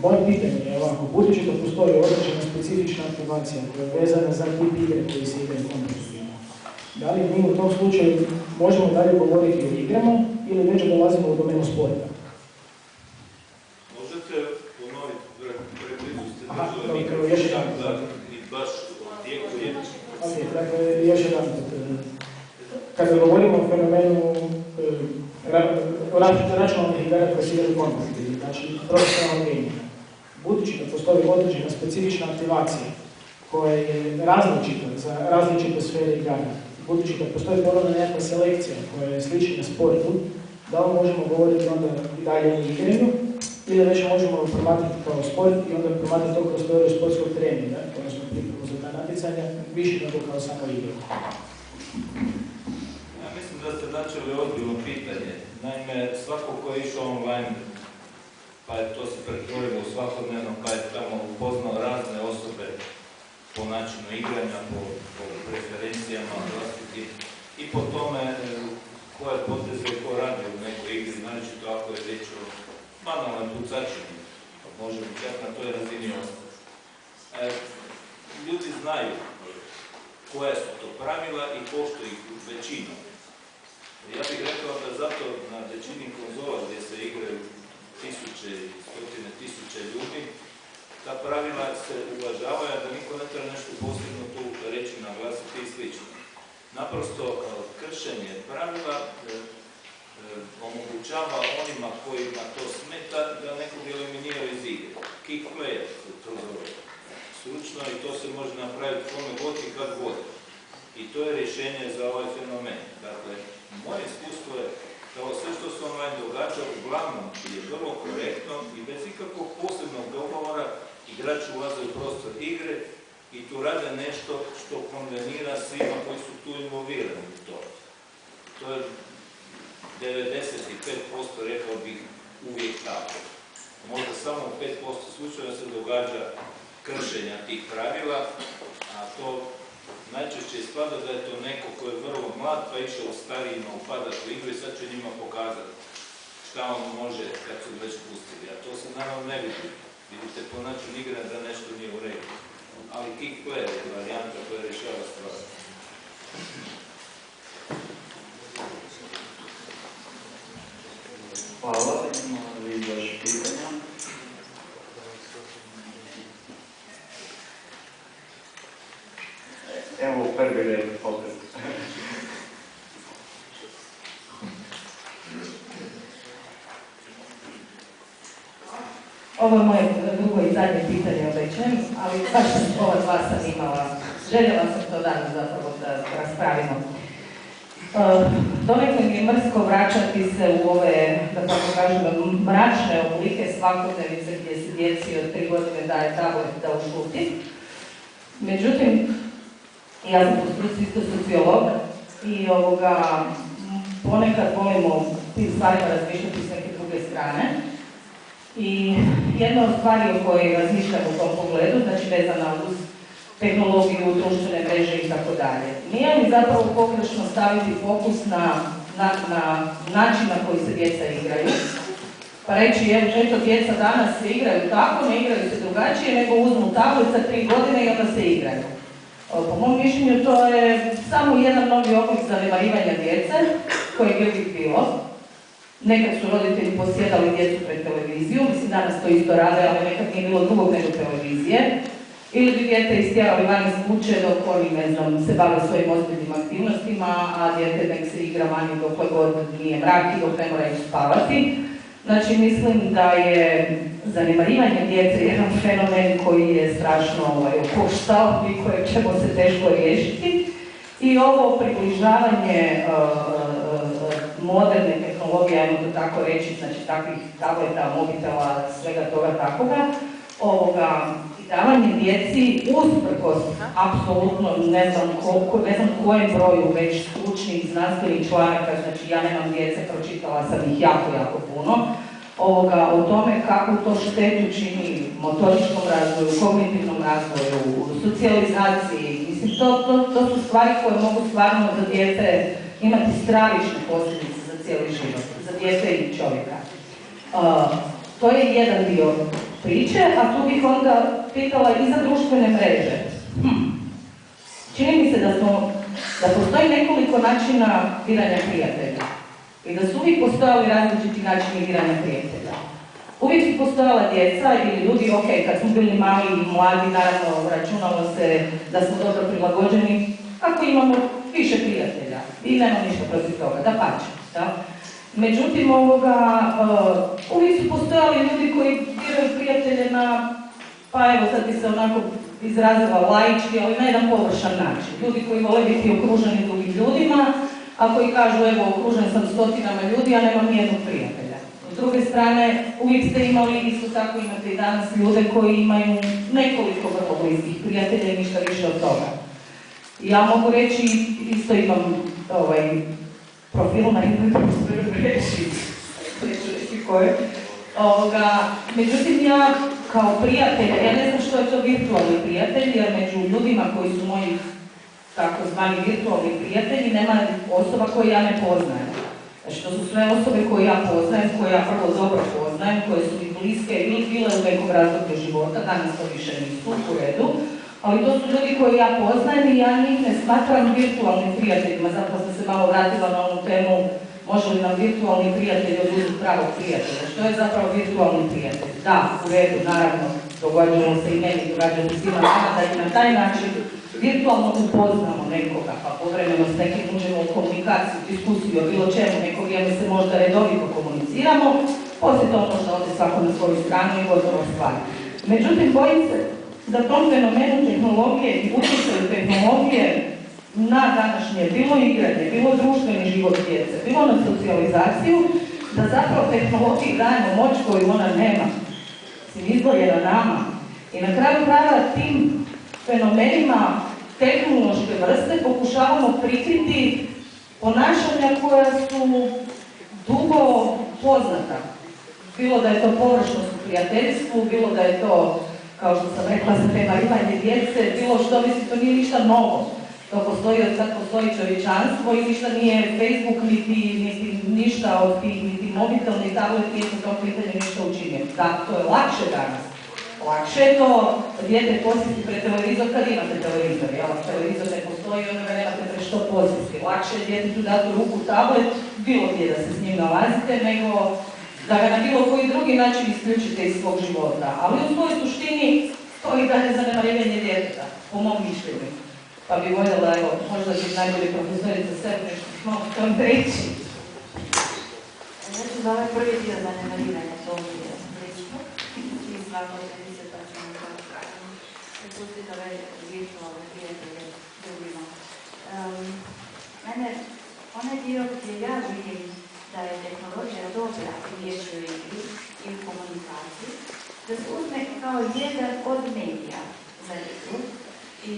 Moje pitanje je ovako, budući da postoji određena specifična aktivacija koja je vezana za tip igre koji se igraju kompetitivno, da li mi u tom slučaju možemo dalje govoriti o igrama ili već dolazimo u domenu sporta? Možete ponoviti, preblizu ste Dobro, još jedan. I baš odjekuje. Dakle, još jedan. Kada govorimo o fenomenu računalnih igara koje se igraju kompetitivno, znači profesionalno gaming, budući da postoji određena specifična aktivacija koja je različita za različite sfere igara, budući da postoji ponovno nekakva selekcija koja je slična sportu, da li možemo govoriti onda i dalje o igranju, ili već možemo promatrati kao sport i onda promatrati to kroz teoriju sportskog treninga, odnosno pripremu za ta natjecanja, više nego kao samo igru. Ja mislim da ste načeli ozbiljno pitanje. Naime, svako ko je išao online, pa je to se pretvorilo u svakodnevno, pa je tamo upoznao razne osobe po načinu igranja, po preferencijama vlastitim i po tome koje poteze ko radi u nekoj igri, znači to ako je riječ o banalnoj pucačini, možemo čak na toj razini ostati. Ljudi znaju koja su to pravila i poštuju ih većinom. Ja bih rekao da zato na većini konzola gdje se igraju tisuće i stotine tisuće ljudi, ta pravila se uvažavaju, da niko ne treba nešto posebno tu reći, naglasiti i slično. Naprosto, kršenje pravila omogućava onima kojima to smeta da nekog eliminiraju iz igre. Kick player se to zove. Stručno i to se može napraviti kome god i kad god. I to je rješenje za ovaj fenomen. Dakle, moje iskustvo je da sve što se online događa uglavnom je vrlo korektno i bez ikakvog posebnog dogovora igrači ulaze u prostor igre i tu rade nešto što konvenira svima koji su tu involvirani u to. To je 95%, rekao bih, uvijek tako. Možda samo u 5% slučajeva se događa kršenja tih pravila, a to najčešće ispada da je to neko ko je vrlo mlad pa išao u starijima upadati u igru i sad će njima pokazati šta on može kad su već pustili. A to se naravno ne vidi. Vidite po načinu igre da nešto nije u redu. Ali kick player je varijanta koja rješava stvar. Hvala, imamo li još pitanja? Evo prvi red, opet. Ovo je moje drugo i zadnje pitanje, obećajem, ali baš ova dva sam imala. Željela sam to danas zapravo da raspravimo. Donekle mi je mrsko vraćati se u ove, da tako kažem, mračne oblike svakodnevice gdje se djeci od 3 godine daje tablet da ušuti. Međutim, ja sam po struci isto sociolog i ponekad volimo tim stvarima razmišljati s neke druge strane. I jedna od stvari o kojoj razmišljam u tom pogledu, znači vezana uz tehnologiju, društvene mreže i tako dalje. Nije li zapravo pogrešno staviti fokus na način na koji se djeca igraju? Pa reći, eto, djeca danas se igraju tako, ne igraju se drugačije, nego uzmu tablet sa 3 godine i onda se igraju. Po mom mišljenju to je samo jedan novi oblik zanemarivanja djece, kojeg je uvijek bilo. Nekad su roditelji posjedali djecu pred televiziju, mislim danas to isto rade, ali nekad nije bilo drugog nego televizije. Ili bi dijete istjerali van iz kuće dok oni, ne znam, se bave svojim ozbiljnim aktivnostima, a dijete nek se igra vani dokle god nije mrak i dok ne mora ići spavati. Znači, mislim da je zanemarivanje djece jedan fenomen koji je strašno okoštao i kojeg ćemo se teško riješiti. I ovo približavanje moderne tehnologije, ajmo to tako reći, znači takvih tableta, mobitela, svega toga takoga, i davanje djeci usprkos apsolutno ne znam kojem broju već stručnih znanstvenih članaka, znači ja nemam djece, pročitala sam ih jako puno, o tome kako to štetu čini motoričkom razvoju, kognitivnom razvoju, socijalizaciji. Mislim, to su stvari koje mogu stvarno za dijete imati stravične posljedice za cijeli život, za dijete i čovjeka. To je jedan dio priče, a tu bih onda pitala i za društvene mreže. Čini mi se da postoji nekoliko načina biranja prijatelja i da su uvijek postojali različiti načini biranja prijatelja. Uvijek su postojala djeca ili ljudi, ok, kad smo bili mali i mladi, naravno računalo se da smo dobro prilagođeni, ako imamo više prijatelja i nema ništa protiv toga, dapače. Da? Međutim, uvijek su postojali ljudi koji biraju prijatelje na, pa evo sad bi se onako izrazila laički, ali na jedan površan način. Ljudi koji vole biti okruženi drugim ljudima, a koji kažu, evo, okružen sam stotinama ljudi, a nemam nijednog prijatelja. S druge strane, uvijek ste imali, isto tako imate i danas ljude koji imaju nekoliko vrlo bliskih prijatelja i ništa više od toga. Ja mogu reći, isto imam profil na Instagramu, neću reći koje. Međutim, ja kao prijatelj, ja ne znam što je to virtualni prijatelj, jer među ljudima koji su moji takozvani virtualni prijatelji nema osoba koje ja ne poznajem. Znači, to su sve osobe koje ja poznajem, koje ja vrlo dobro poznajem, koje su mi bliske ili bile u nekom razdoblju života, danas to više nisu u redu, ali to su ljudi koje ja poznajem i ja njih ne smatram virtualnim prijateljima, zato sam se malo vratila na onu temu može li nam virtualni prijatelj oduzeti pravog prijatelja. Što je zapravo virtualni prijatelj? Da, u redu, naravno, događalo se i meni, događalo se svima nama da i na taj način virtualno upoznamo nekoga, pa povremeno s nekim uđemo u komunikaciju, diskusiju o bilo čemu, neko vrijeme se možda redovito komuniciramo, poslije to možda ode svako na svoju stranu i gotovo stvari. Međutim, bojim se da tom fenomenu tehnologije i utjecaju tehnologije na današnje, bilo igranje, bilo društveni život djece, bilo na socijalizaciju, da zapravo tehnologiji dajemo moć koju ona nema. Izgled je na nama. I na kraju krajeva tim fenomenima tehnološke vrste pokušavamo prikriti ponašanja koja su dugo poznata. Bilo da je to površnost u prijateljstvu, bilo da je to, kao što sam rekla, zanemarivanje djece, bilo što, mislim, to nije ništa novo. To postoji od sad postoji čovječanstvo i ništa nije Facebook, niti ništa od tih, niti mobitel, ni tablet, nije po tom pitanju ništa učinjeno. Da, to je lakše danas. Lakše je to dijete posjeti pred televizor kad imate televizor, jel? Televizor ne postoji, onda ga nemate pred što posjeti. Lakše je djetetu dati u ruku tablet, bilo gdje da se s njim nalazite, nego da ga na bilo koji drugi način isključite iz svog života. Ali u svojoj suštini to i dalje zanemarivanje djeteta, po mom mišljenju. Pa bi voljela, evo, možda bi najbolji profesorica sve nešto malo to reći. Znači, za ovaj prvi dio zanemarivanja to je slično. I svako da se tačno prepustiti ove virtualne prijatelje drugima. Naime, onaj dio gdje ja vidim da je tehnologija dobra u riječju igri i u komunikaciji, da se uzme kao jedan od medija za igru i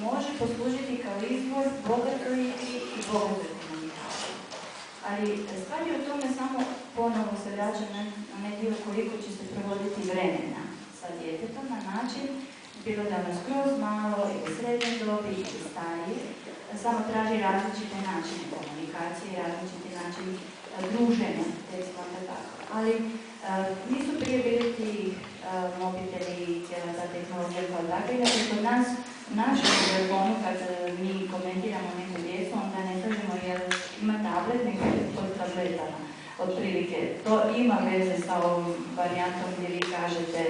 može poslužiti kao izvor bogatoj igri i bogatoj komunikaciji. Ali stvar je u tome samo ponovo se vraća na onaj dio koliko će se provoditi vremena sa djetetom na način, bilo da nas skroz malo ili srednje dobi ili starije, samo traži različite načine komunikacije, različiti način druženja, recimo tako. Ali nisu prije bili ti mobiteli i cijela ta tehnologija kao takva, jer kod nas u našem telefonu, kad mi komentiramo neku djecu, onda ne kažemo jer ima tablet, nego od tabletama. Otprilike, to ima veze sa ovom varijantom gdje vi kažete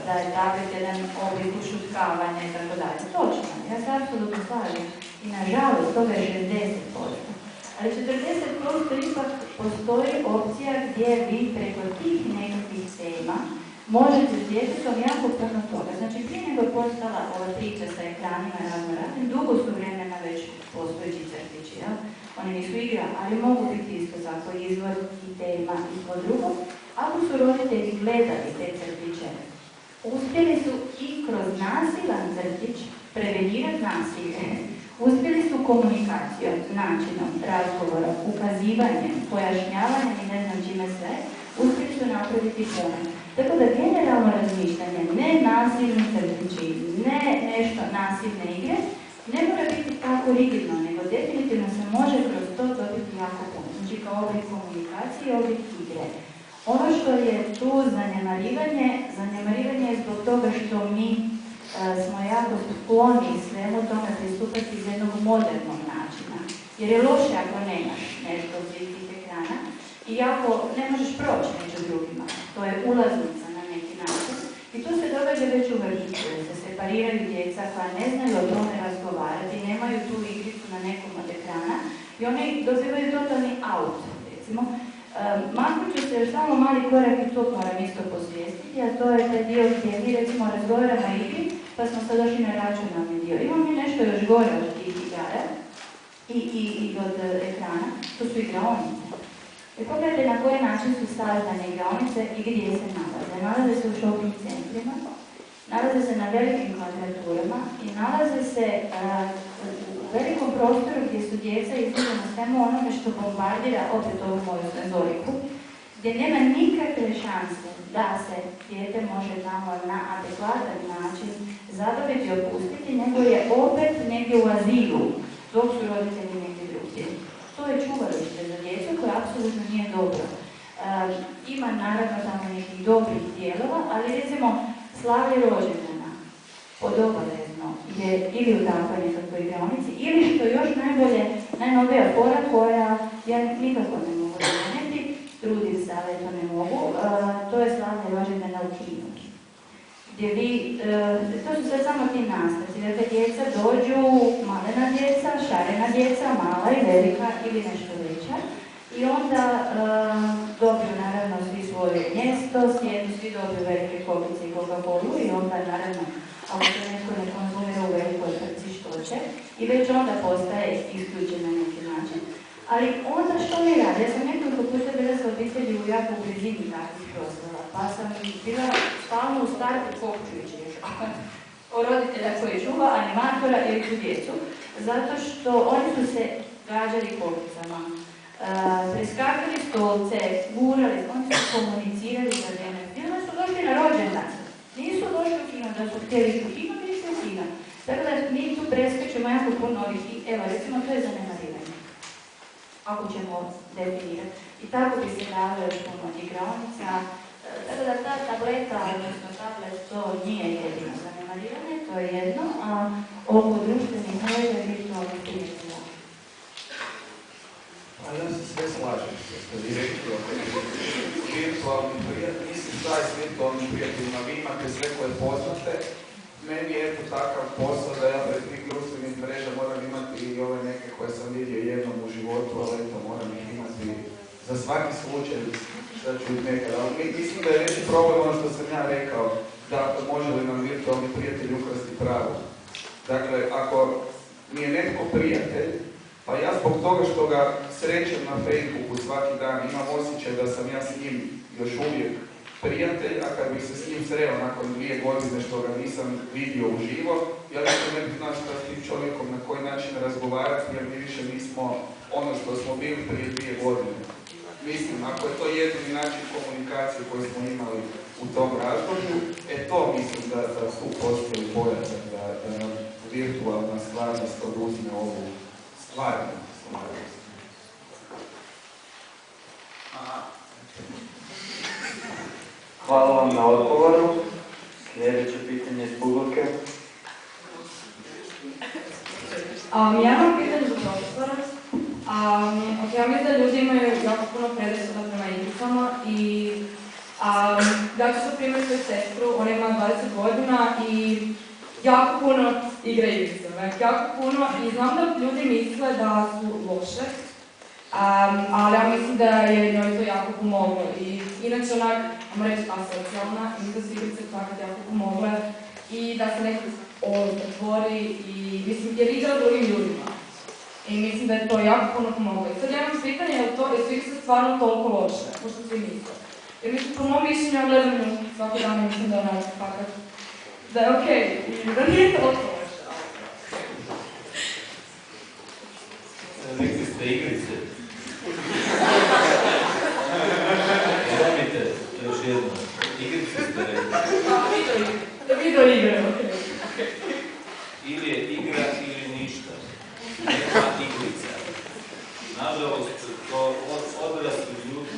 da je tablet jedan oblik ušutkavanja i tako dalje. Točno, ja se apsolutno slažem. I nažalost, toga je 60%. Ali 40% ipak postoji opcija gdje vi preko tih nekakvih tema možete s djetetom jako puno toga. Znači, prije nego je postala ova priča sa ekranima raznoraznim, dugo su vremena već postojeći crtići, jel? Oni nisu igra, ali mogu biti isto tako izvor i tema i svo drugo. Ako su roditelji gledali te crtiće, uspjeli su i kroz nasilan crtić prevenirati nasilje. Uspjeli su komunikacijom, načinom, razgovorom, ukazivanjem, pojašnjavanjem i ne znam čime sve, uspjeli su napraviti puno. Tako da generalno razmišljanje, ne nasilni crtići, ne nešto nasilne igre, ne mora biti tako rigidno, nego definitivno se može kroz to dobiti jako puno. Znači kao oblik komunikacije i oblik igre. Ono što je tu zanemarivanje je zbog toga što mi smo jako skloni svemu tome pristupati iz jednog modernog načina. Jer je loše ako nemaš nešto od svih tih ekrana i ako ne možeš proći među drugima. To je ulaznica na neki način. I to se događa već u vrtiću, jer se separiraju djeca koja ne znaju o tome razgovarati, nemaju tu igricu na nekom od ekrana i oni dobivaju totalni out, recimo. Maknut ću se još samo mali korak i to moram isto posvijestiti, a to je taj dio gdje mi recimo razgovaramo o igri, pa smo sad došli na računalni dio. Imamo mi nešto još gore od tih igara i od ekrana, to su igraonice. I pogledajte na koji način su sazdane igraonice i gdje se nalaze. Nalaze se u shopping centrima, nalaze se na velikim kvadraturama i nalaze se u velikom prostoru gdje su djeca izložena svemu onome što bombardira opet ovu moju senzoriku, gdje nema nikakve šanse da se dijete može tamo na adekvatan način zabaviti i opustiti, nego je opet negdje u azilu, dok su roditelji negdje drugdje. To je čuvalište za djecu koje apsolutno nije dobro. Ima naravno tamo nekih dobrih dijelova, ali recimo slavlje rođendana podobavezno je ili u takvoj nekakvoj igraonici, ili što je još najbolje, najnovija fora koja ja nikako ne mogu donijeti, trudim se, ali to ne mogu, to je slavlje rođendana u kinu. Gdje vi, to su sve samo ti nastavci, dakle djeca dođu, malena djeca, šarena djeca, mala i velika ili nešto veća i onda dobiju naravno svi svoje mjesto, sjednu, svi dobiju velike kokice i Coca-Colu i onda naravno ako se netko ne konzumira u velikoj trci što će i već onda postaje isključen na neki način. Ali onda što mi radi? Ja sam nekoliko puta bila sa obitelji u jako blizini takvih proslava, pa sam bila stalno u startu pokušujući još o roditelja koji čuva, animatora ili tu djecu, zato što oni su se gađali kokicama, preskakali stolce, gurali, oni su komunicirali za vrijeme. Oni su došli na rođendan, nisu došli u kino, da su htjeli u kino, nisu u kino. Tako da mi tu preskačemo jako puno ovih, evo recimo to je zanemarivanje, ako ćemo definirati. I tako bi se dalo još puno igraonica. Tako da ta tableta, odnosno tablet, to nije jedino zanemarivanje, to je jedno, a oko društvenih mreža je virtualnih prijatelja. A ja se sve slažem što ste vi rekli o virtualnim prijateljima. Mislim šta je s virtualnim prijateljima, vi imate sve koje poznate. Meni je eto takav posao da ja pred tih društvenih mreža moram imati i ove neke koje sam vidio jednom u životu, ali eto moram ih imati za svaki slučaj, šta ću ih nekada. Ali mislim da je veći problem ono što sam ja rekao, da može li nam virtualni prijatelj ukrasti pravo. Dakle, ako mi je netko prijatelj, pa ja zbog toga što ga srećem na Facebooku svaki dan, imam osjećaj da sam ja s njim još uvijek prijatelj, a kad bih se s njim sreo nakon 2 godine što ga nisam vidio uživo, ja više ne bih znao šta s tim čovjekom, na koji način razgovarati, jer mi više nismo ono što smo bili prije 2 godine. Mislim, ako je to jedini način komunikacije koji smo imali u tom razdoblju, to mislim da tu postoji bojazan, da nam virtualna stvarnost oduzme ovu stvarnu stvarnost. Hvala vam na odgovoru. Sljedeće pitanje iz publike. Ja imam pitanje za profesora. Ja mislim da ljudi imaju jako puno predrasuda prema igricama i dakle su primjer koji sestru, ona ima 20 godina i jako puno igra igrice, jako puno i znam da ljudi misle da su loše, ali ja mislim da je njoj to jako pomoglo i inače onak, ajmo reći, asocijalna i da su igrice tako jako pomogle i da se neko otvori i mislim, jer igra drugim ljudima. I mislim da je to jako puno pomoglo. I sad ja imam pitanje, jesu igrice stvarno toliko loše, pošto svi misle? Jer mislim, po mom mišljenju, ja gledam nju svaki dan i mislim da je ono fakat, da je okej, i da nije toliko loše. Rekli ste igrice. Zamite, još jedno. Igrice ste rekli. Video igre, okej. Ili je igra ili ništa. Nema igrica. Nažalost, to odrasli ljudi,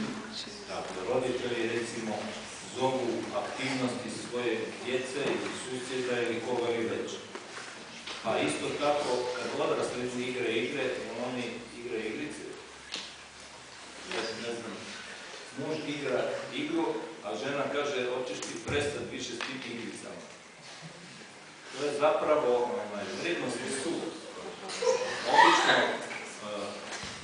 dakle, roditelji recimo, zovu aktivnosti svoje djece ili susjeda ili koga li već. Pa isto tako, kad odrasli igre, oni igraju igrice. Ne znam, muž igra igru, a žena kaže, hoćeš ti prestati više s tim igricama. To je zapravo vrijednostni sud. Obično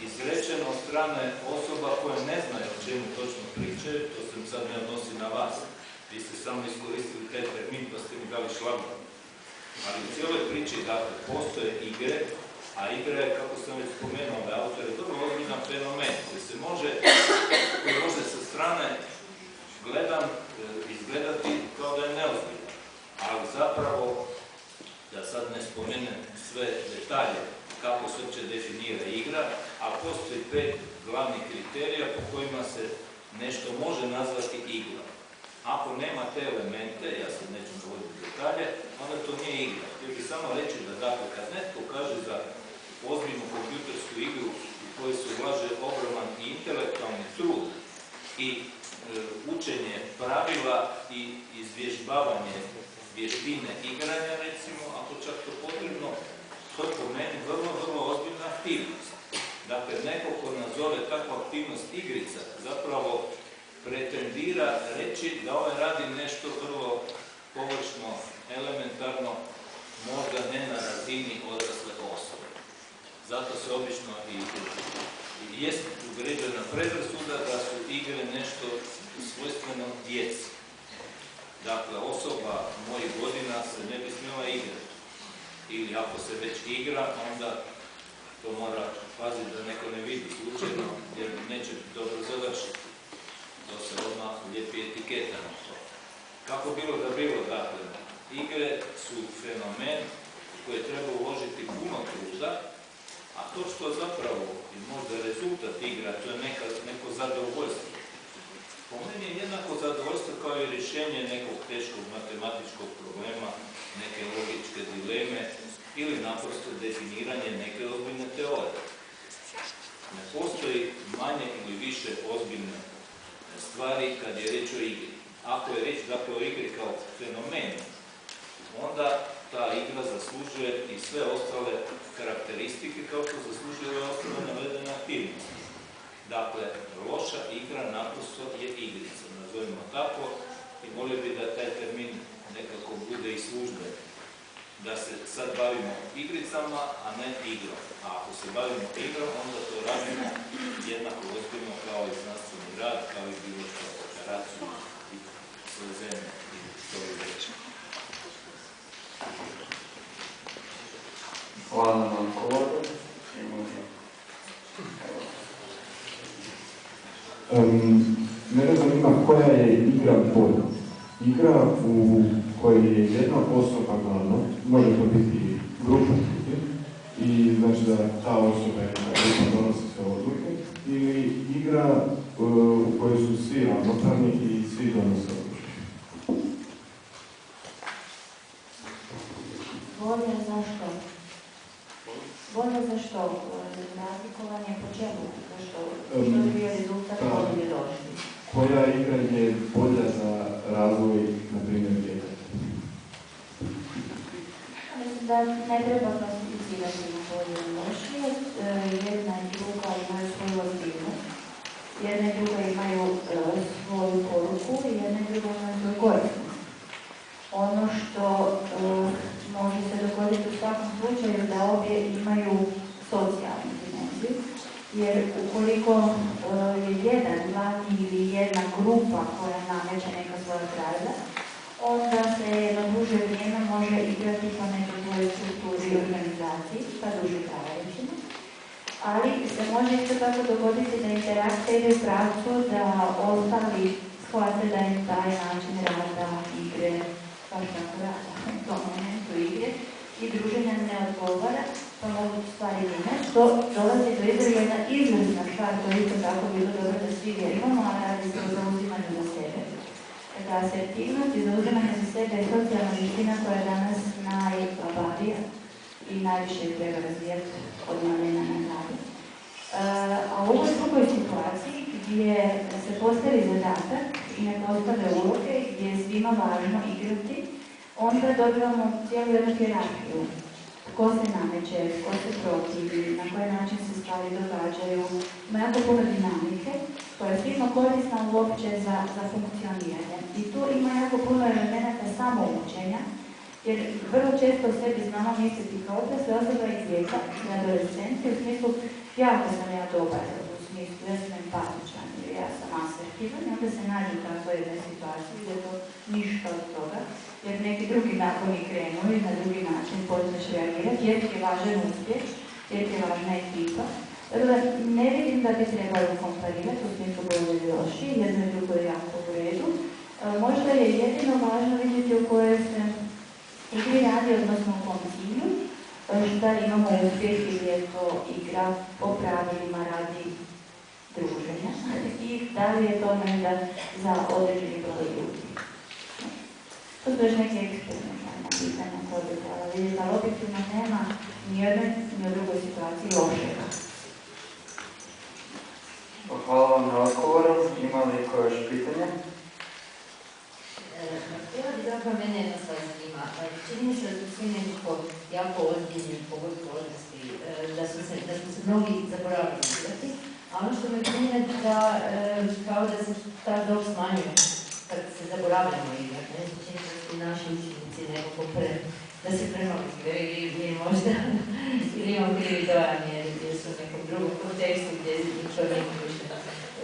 izrečeno od strane osoba koje ne znaju o čemu točno pričaju, to se sad ne odnosi na vas. Vi ste samo iskoristili taj termin pa ste mi dali šlagvort. Ali u cijeloj priči, dakle, postoje igre, a igra je, kako sam već spomenuo, da autor je vrlo ozbiljan fenomen koji se može sa strane izgledati kao da je neozbiljan. Ali zapravo, da sad ne spomenem sve detalje kako se uopće definira igra, a postoji 5 glavnih kriterija po kojima se nešto može nazvati igra. Ako nema te elemente, ja sad neću govoriti detalje, onda to nije igra. Htio bih samo reći da, dakle, kad netko kaže za ozbiljnu kompjutersku igru u kojoj se ulaže ogroman i intelektualni trud i učenje pravila i izvježbavanje vještine igranja, recimo, ako čak to potrebno, to je po meni vrlo ozbiljna aktivnost. Dakle, neko ko nazove takvu aktivnost igrica, zapravo pretendira reći da ovaj radi nešto vrlo površno, elementarno, možda ne na razini odrasle osobe. Zato se obično i jest ugređena predrasuda da su igre nešto svojstveno djeci. Dakle, osoba mojih godina se ne bi smjela igrati. Ili ako se već igra, onda to mora paziti da neko ne vidi slučajno, jer neće dobro završiti. To se odmah lijepi etiketa na to. Kako bilo da bilo, dakle, igre su fenomen u koje treba uložiti puno truda, a to što zapravo je možda rezultat igra, to je neko zadovoljstvo. Po meni je jednako zadovoljstvo kao i rješenje nekog teškog matematičkog problema, neke logičke dileme ili naprosto definiranje neke ozbiljne teorije. Ne postoji manje ili više ozbiljne stvari kad je reč o igri. Ako je reč, dakle, o igri kao fenomenu, onda ta igra zaslužuje i sve ostale karakteristike kao što zaslužuje ove ostale navedene aktivnosti. Dakle, loša igra naprosto je igrica, nazovimo tako, i volio bi da taj termin nekako bude i služben. Da se sad bavimo igricama, a ne igrom. A ako se bavimo igrom, onda to radimo jednako ozbiljno kao i znanstveni rad, kao i biološku operaciju i sve zemlje i što je već. Hvala na odgovoru. Mene zanima koja je igra bolja. Igra u kojoj je jedna osoba glavna, može to biti grupa ljudi, i znači da ta osoba je grupa donosi sve odluke, ili igra u kojoj su svi ravnopravni i svi donose odluke. Bolje zašto? Bolje zašto? Razlikovanje po čemu? Zašto? Što je bio rezultat koji je došli? Koja igra je bolja za razvoj, na primjer, djeteta? Mislim da ne treba klasificirati na bolje i lošije. Jedna i druga imaju svoju ozbiljnost. Jedna i druga imaju svoju poruku i jedna i druga imaju svoju korisnost. socijalnu dimenziju, jer ukoliko je jedan glavni ili jedna grupa koja nameće neka svoja pravila, onda se jedno duže vrijeme može igrati po nekoj svojoj strukturi i organizaciji, pa duže trajajućima. Ali se može isto tako dogoditi da interakcija ide u pravcu da ostali shvate da im taj način rada, igre, baš tako rada, u tom momentu igre i druženja ne odgovara, pa mogu stvari mijenjati, što dolazi do izražaja jedna izvrsna stvar, to je isto tako bilo dobro da svi vjerujemo, a radi se o zauzimanju za sebe. Da asertivnost i zauzimanje za sebe je socijalna vještina koja je danas najbavija i najviše treba razvijati od malena na gradu. A u ovoj drugoj situaciji gdje se postavi zadatak i ne postave uloge, gdje je svima važno igrati, onda dobivamo cijelu jednu hierarhiju. Ko se nameće, ko se protivi, na koji način se stvari događaju. Ima jako puno dinamike koja je svima korisna uopće za funkcioniranje. I tu ima jako puno elemenata samoučenja, jer vrlo često o sebi znamo misliti kao odrasle osobe i djeca i adolescenti u smislu jako sam ja dobar, u smislu ja sam empatičan ili ja sam asertivan i onda se nađu u takvoj jednoj situaciji gdje to ništa od toga, jer neki drugi nakoni krenu i na drugi način počneš reagirati, jer ti je važan uspjeh, jer ti je važna ekipa. Dakle, ne vidim da bi trebalo komparirati u smislu bolje ili loši, jedno i drugo je jako u redu. Možda je jedino važno vidjeti u kojoj se igri radi, odnosno u kom cilju, da imamo uspjeh ili je to igra po pravilima radi druženja i da li je to onda za određeni broj ljudi. To su još neke eksperimentalne pitanja koje bi trebala vidjeti, ali objektivno nema ni jednoj ni u drugoj situaciji lošega. Hvala vam na odgovoru. Ima li ko još pitanja? Htjela bi zapravo mene jedna stvar zanima. Čini mi se da su svi nekako jako ozbiljni, pogotovo odrasli, da smo se mnogi zaboravili igrati, a ono što me čini da kao da se ta dob smanjuje kad se zaboravljamo igrati. Ne se čini da su naši učenici nekako da se premalo igraju ili možda ili imam krivi dojam jer su u nekom drugom kontekstu gdje čovjek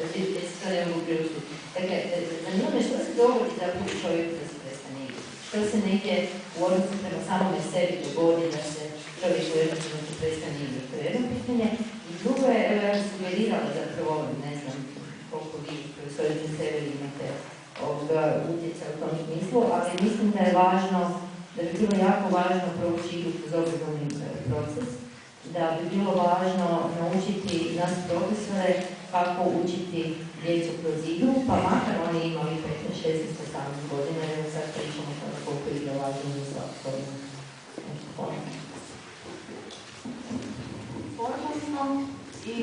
gdje se to ne mogu priuštiti. Dakle, zanima me što se dogodi zapravo čovjeku da se prestane igrati? Što se negdje u odnosu prema samome sebi dogodi da se čovjek u jednom trenutku prestane igrati? To je jedno pitanje. I drugo je, evo ja sam sugerirala zapravo, ne znam koliko vi profesorice sebe imate utjeca u tom smislu, ali mislim da je važno, da bi bilo jako važno provući igru kroz obrazovni proces, da bi bilo važno naučiti nas profesore kako učiti djecu kroz igru, pa makar oni imali 15, 16, 17 godina, jer sad pričamo kada koliko igra važno za svakodnevno. Formalno i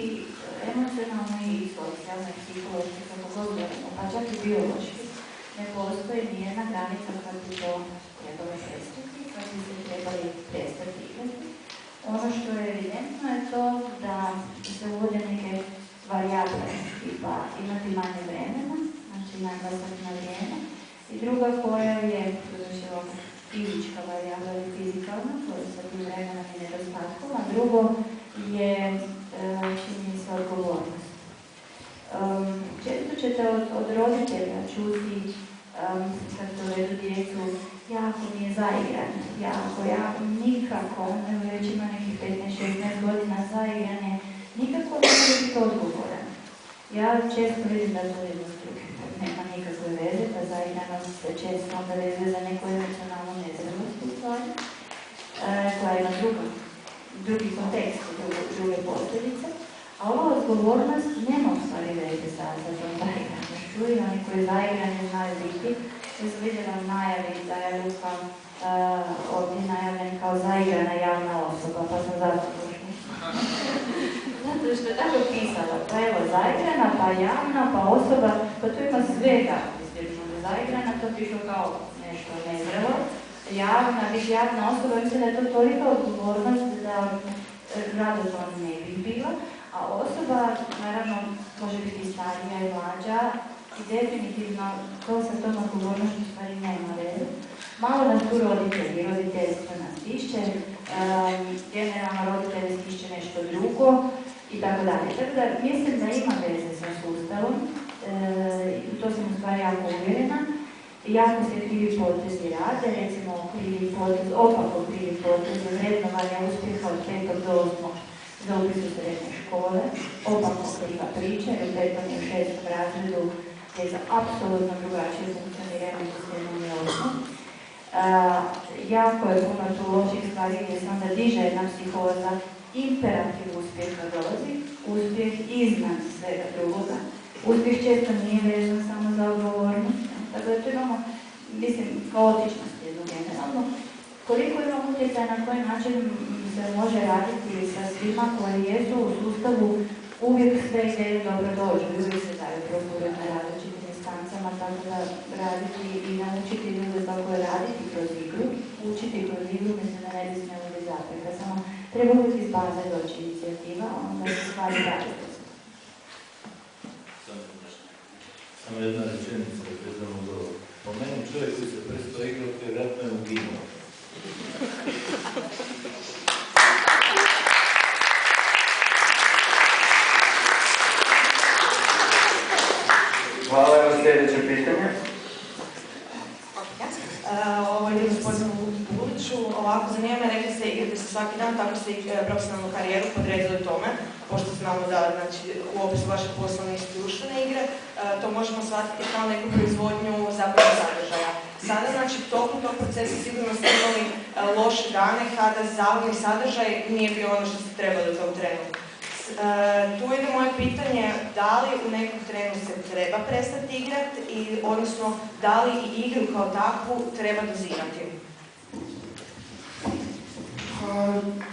emocionalno i socijalno i psihološki, kako god gledamo, pa čak i biološki, ne postoji nijedna granica kad bi to trebalo prestati, kad bi se trebali prestati igrati. Ono što je evidentno je to da se uvode neke varijable, tipa imati manje vremena, znači naglasak na vrijeme, i druga koja je fizička varijabla ili fizikalna, koja je sa tim vremenom i nedostatkom, a drugo je čini se odgovornost. Često ćete od roditelja čuti kad dovedu djecu, jako mi je zaigran, jako, nikako, već ima nekih 15-16 godina zaigranje, nikako ne može biti odgovoran. Ja često vidim da to je nema nikakve veze, da zaigranost se često onda vezuje za neku emocionalnu nezrelost u stvari, koja ima drugi kontekst, druge posljedice, a ova odgovornost nema u stvari veze sa tom zaigranošću i oni koji zaigranje znaju biti. Ja sam vidjela u najavi da je Luka ovdje najavljen kao zaigrana javna osoba, pa sam zato došla. Zato što je tako pisala, pa evo zaigrana, pa javna, pa osoba, pa tu ima svega. Zaigrana, to piše kao nešto nezrelo. Javna, biti javna osoba, mislim da je to tolika odgovornost da rado to ne bi bila. A osoba, naravno, može biti starija i mlađa i definitivno to sa tom odgovornošću stvari nema veze. Malo nas tu roditelji, roditeljstvo nas tišće, generalno roditelji stišće nešto drugo i tako dalje. Tako da mislim da ima veze sa sustavom, to sam u stvari jako uvjerena. Jako se krivi potezi rade, recimo krivi potez, opako krivi potez vrednovanja uspjeha od 5. do 8. za upis u srednje škole, opako kriva priča, jer u 5. i u 6. razredu je za apsolutno drugačije funkcioniranje u 7. i 8. Jako je puno tu loših stvari gdje se onda diže jedna psihoza, imperativ uspjeha dolazi, uspjeh iznad svega drugoga. Uspjeh često nije vezan samo za odgovornost. Tako da tu imamo, mislim, kaotičnost jednu generalno. Koliko ima utjecaja na koji način se može raditi sa svima koji jesu u sustavu, uvijek sve ideje dobro dođu, uvijek se daju prostoriti na različitim instancama, tako da raditi i naučiti ljude kako je raditi kroz igru, učiti kroz igru, mislim da ne bi smjelo biti zapreka, samo treba uvijek iz baze doći inicijativa, onda se stvari raditi. Samo jedna rečenica vezano za ovo. Po meni čovjek koji se prestao igrati vjerojatno je uginuo. Hvala vam, sljedeće pitanje. Ovo je gospodinu Buliću. Ovako, zanima me, rekli ste igrate se svaki dan, tako ste i profesionalnu karijeru podredili tome, pošto znamo da znači, u opisu vašeg posla nisu društvene igre, to možemo shvatiti kao neku proizvodnju zapravo sadržaja. Sada, znači, tokom tog procesa sigurno ste imali loše dane kada zabavni sadržaj nije bio ono što ste trebali u tom trenu. Tu ide moje pitanje, da li u nekom trenu se treba prestati igrati, odnosno da li i igru kao takvu treba dozirati?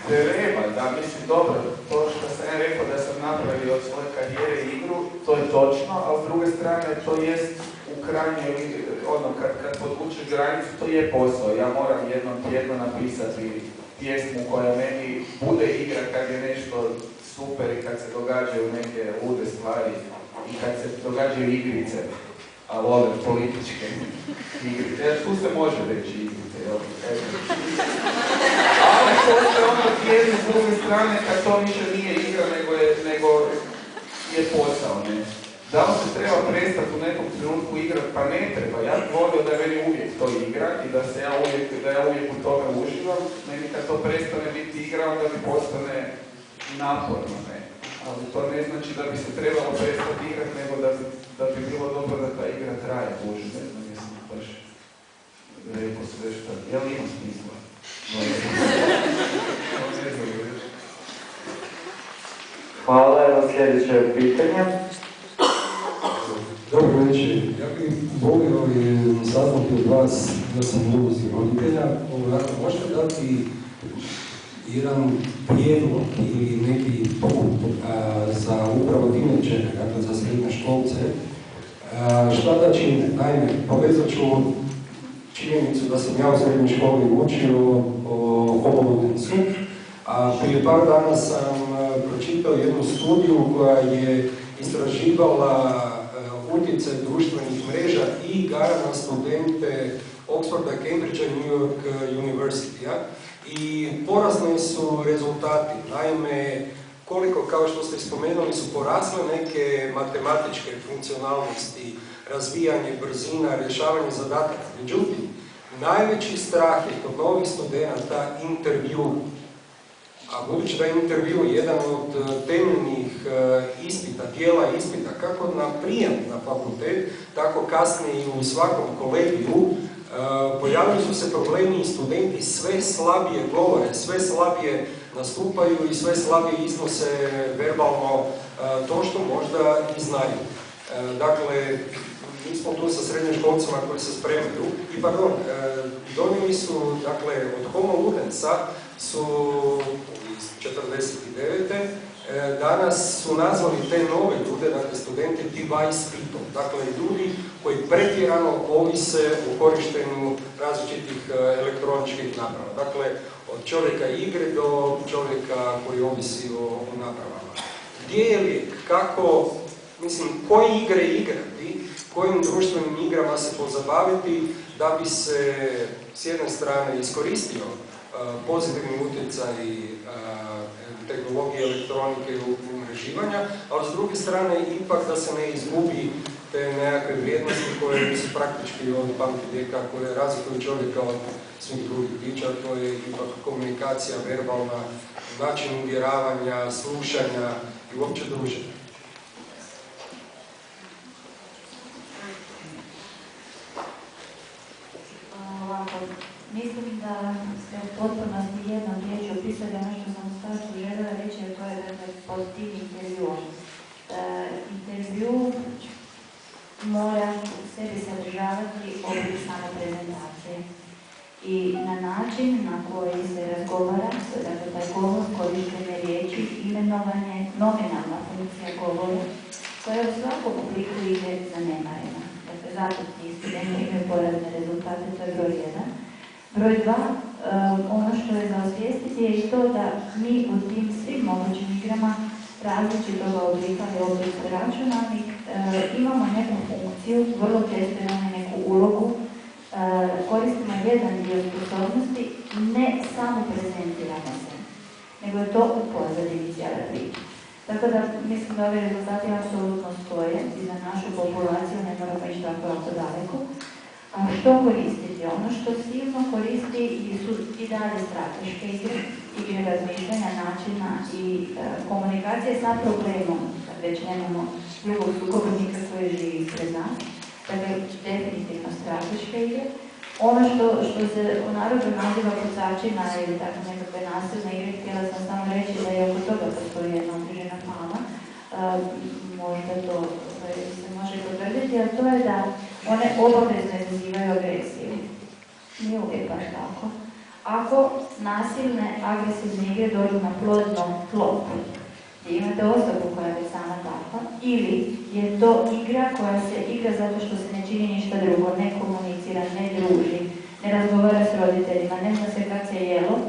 Treba, da, mislim, dobro, to što sam ja rekao da sam napravio od svoje karijere igru, to je točno, a s druge strane to jest u krajnjoj, ono, kad podvučeš granicu, to je posao. Ja moram jednom tjedno napisati pjesmu koja meni bude igra kad je nešto super i kad se događaju neke lude stvari i kad se događaju igrice, ali ove političke igrice. Jer tu se može reći igrice, jel? Ali postoje ono tjedno s druge strane kad to više nije igra nego je posao, ne? Da li se treba prestati u nekom trenutku igrati? Pa ne treba. Ja bih volio da meni uvijek to igra i da ja uvijek u tome uživam. Meni kad to prestane biti igra, onda mi postane naporno, ne. Ali to ne znači da bi se trebalo prestati igrati, nego da bi bilo dobro da ta igra traje duže. Ne znam, jesam baš rekao sve što... Jel ima smisla? Hvala, evo sljedeće pitanje. Dobro večer. Ja bih volio saznati od vas, da sam ulozi roditelja, možete dati jedan prijedlog ili neki put za upravo tinejdžere, dakle za srednje školce, šta da čine? Naime, povezat ću činjenicu da sam ja u srednjoj školi učio o Holodensu, a prije par dana sam pročitao jednu studiju koja je istraživala utjecaj društvenih mreža i igara na studente Oxforda, Cambridgea i New York University-a. I porazni su rezultati. Naime, koliko, kao što ste spomenuli, su porasle neke matematičke funkcionalnosti, razvijanje, brzina, rješavanje zadataka. Međutim, najveći strah je kod novih studenata intervju. A budući da je intervju jedan od temeljnih ispita, dijela ispita, kako na prijem na fakultet, tako kasnije i u svakom kolegiju, pojavili su se problemi i studenti sve slabije govore, sve slabije nastupaju i sve slabije iznose verbalno to što možda i znaju. Dakle, mi smo tu sa srednjoškolcima koji se spremaju i donijeli su, dakle, od Homo Ludensa su iz 49. Danas su nazvali te nove ljude, dakle studente, device people, dakle ljudi koji pretjerano ovise u korištenju različitih elektroničkih naprava. Dakle, od čovjeka igre do čovjeka koji ovisi o napravama. Gdje je lijek? Kako, mislim, koje igre igrati, kojim društvenim igrama se pozabaviti da bi se s jedne strane iskoristio pozitivni utjecaj tehnologije, elektronike i umreživanja, ali s druge strane ipak da se ne izgubi te nekakve vrijednosti koje su praktički od pamti vijeka, koje razlikuju čovjeka od svih drugih bića, to je ipak komunikacija, verbalna, način uvjeravanja, slušanja i uopće druženja. Ovako, mislim da ste u potpunosti jednom riječju opisali ono što sam u startu željela reći, a to je dakle pod tim intervjuom. Intervju mora u sebi sadržavati oblik samoprezentacije i na način na koji se razgovara, dakle taj govor, korištenje riječi, imenovanje, nominalna funkcija govora, koja u svakom obliku ide zanemarena. Dakle, zato ti studenti imaju porazne rezultate, to je broj 1. Broj 2, ono što je za osvijestiti je i to da mi u tim svim mogućim igrama različitog oblika ili oblika računalnih imamo neku funkciju, vrlo često imamo neku ulogu, koristimo jedan dio sposobnosti i ne samo prezentiramo se, nego je to u pozadini cijela priča. Tako da mislim da ovi rezultati apsolutno stoje i za našu populaciju, ne moramo ići tako daleko. A što koristiti? Ono što silno koristi su i dalje strateške igre razmišljanja, načina i komunikacije sa problemom, kad već nemamo drugog sugovornika koji živi ispred nas. Dakle, definitivno strateške igre. Ono što se u narodu naziva pucačina ili tako nekakve nasilne igre, htjela sam samo reći da je oko toga postoji jedna određena fama. Možda to se može potvrditi, a to je da one obavezno izazivaju agresiju. Nije uvijek baš tako. Ako nasilne, agresivne igre dođu na plodno tlo, gdje imate osobu koja je sama takva, ili je to igra koja se igra zato što se ne čini ništa drugo, ne komunicira, ne druži, ne razgovara s roditeljima, ne zna se kad se jelo,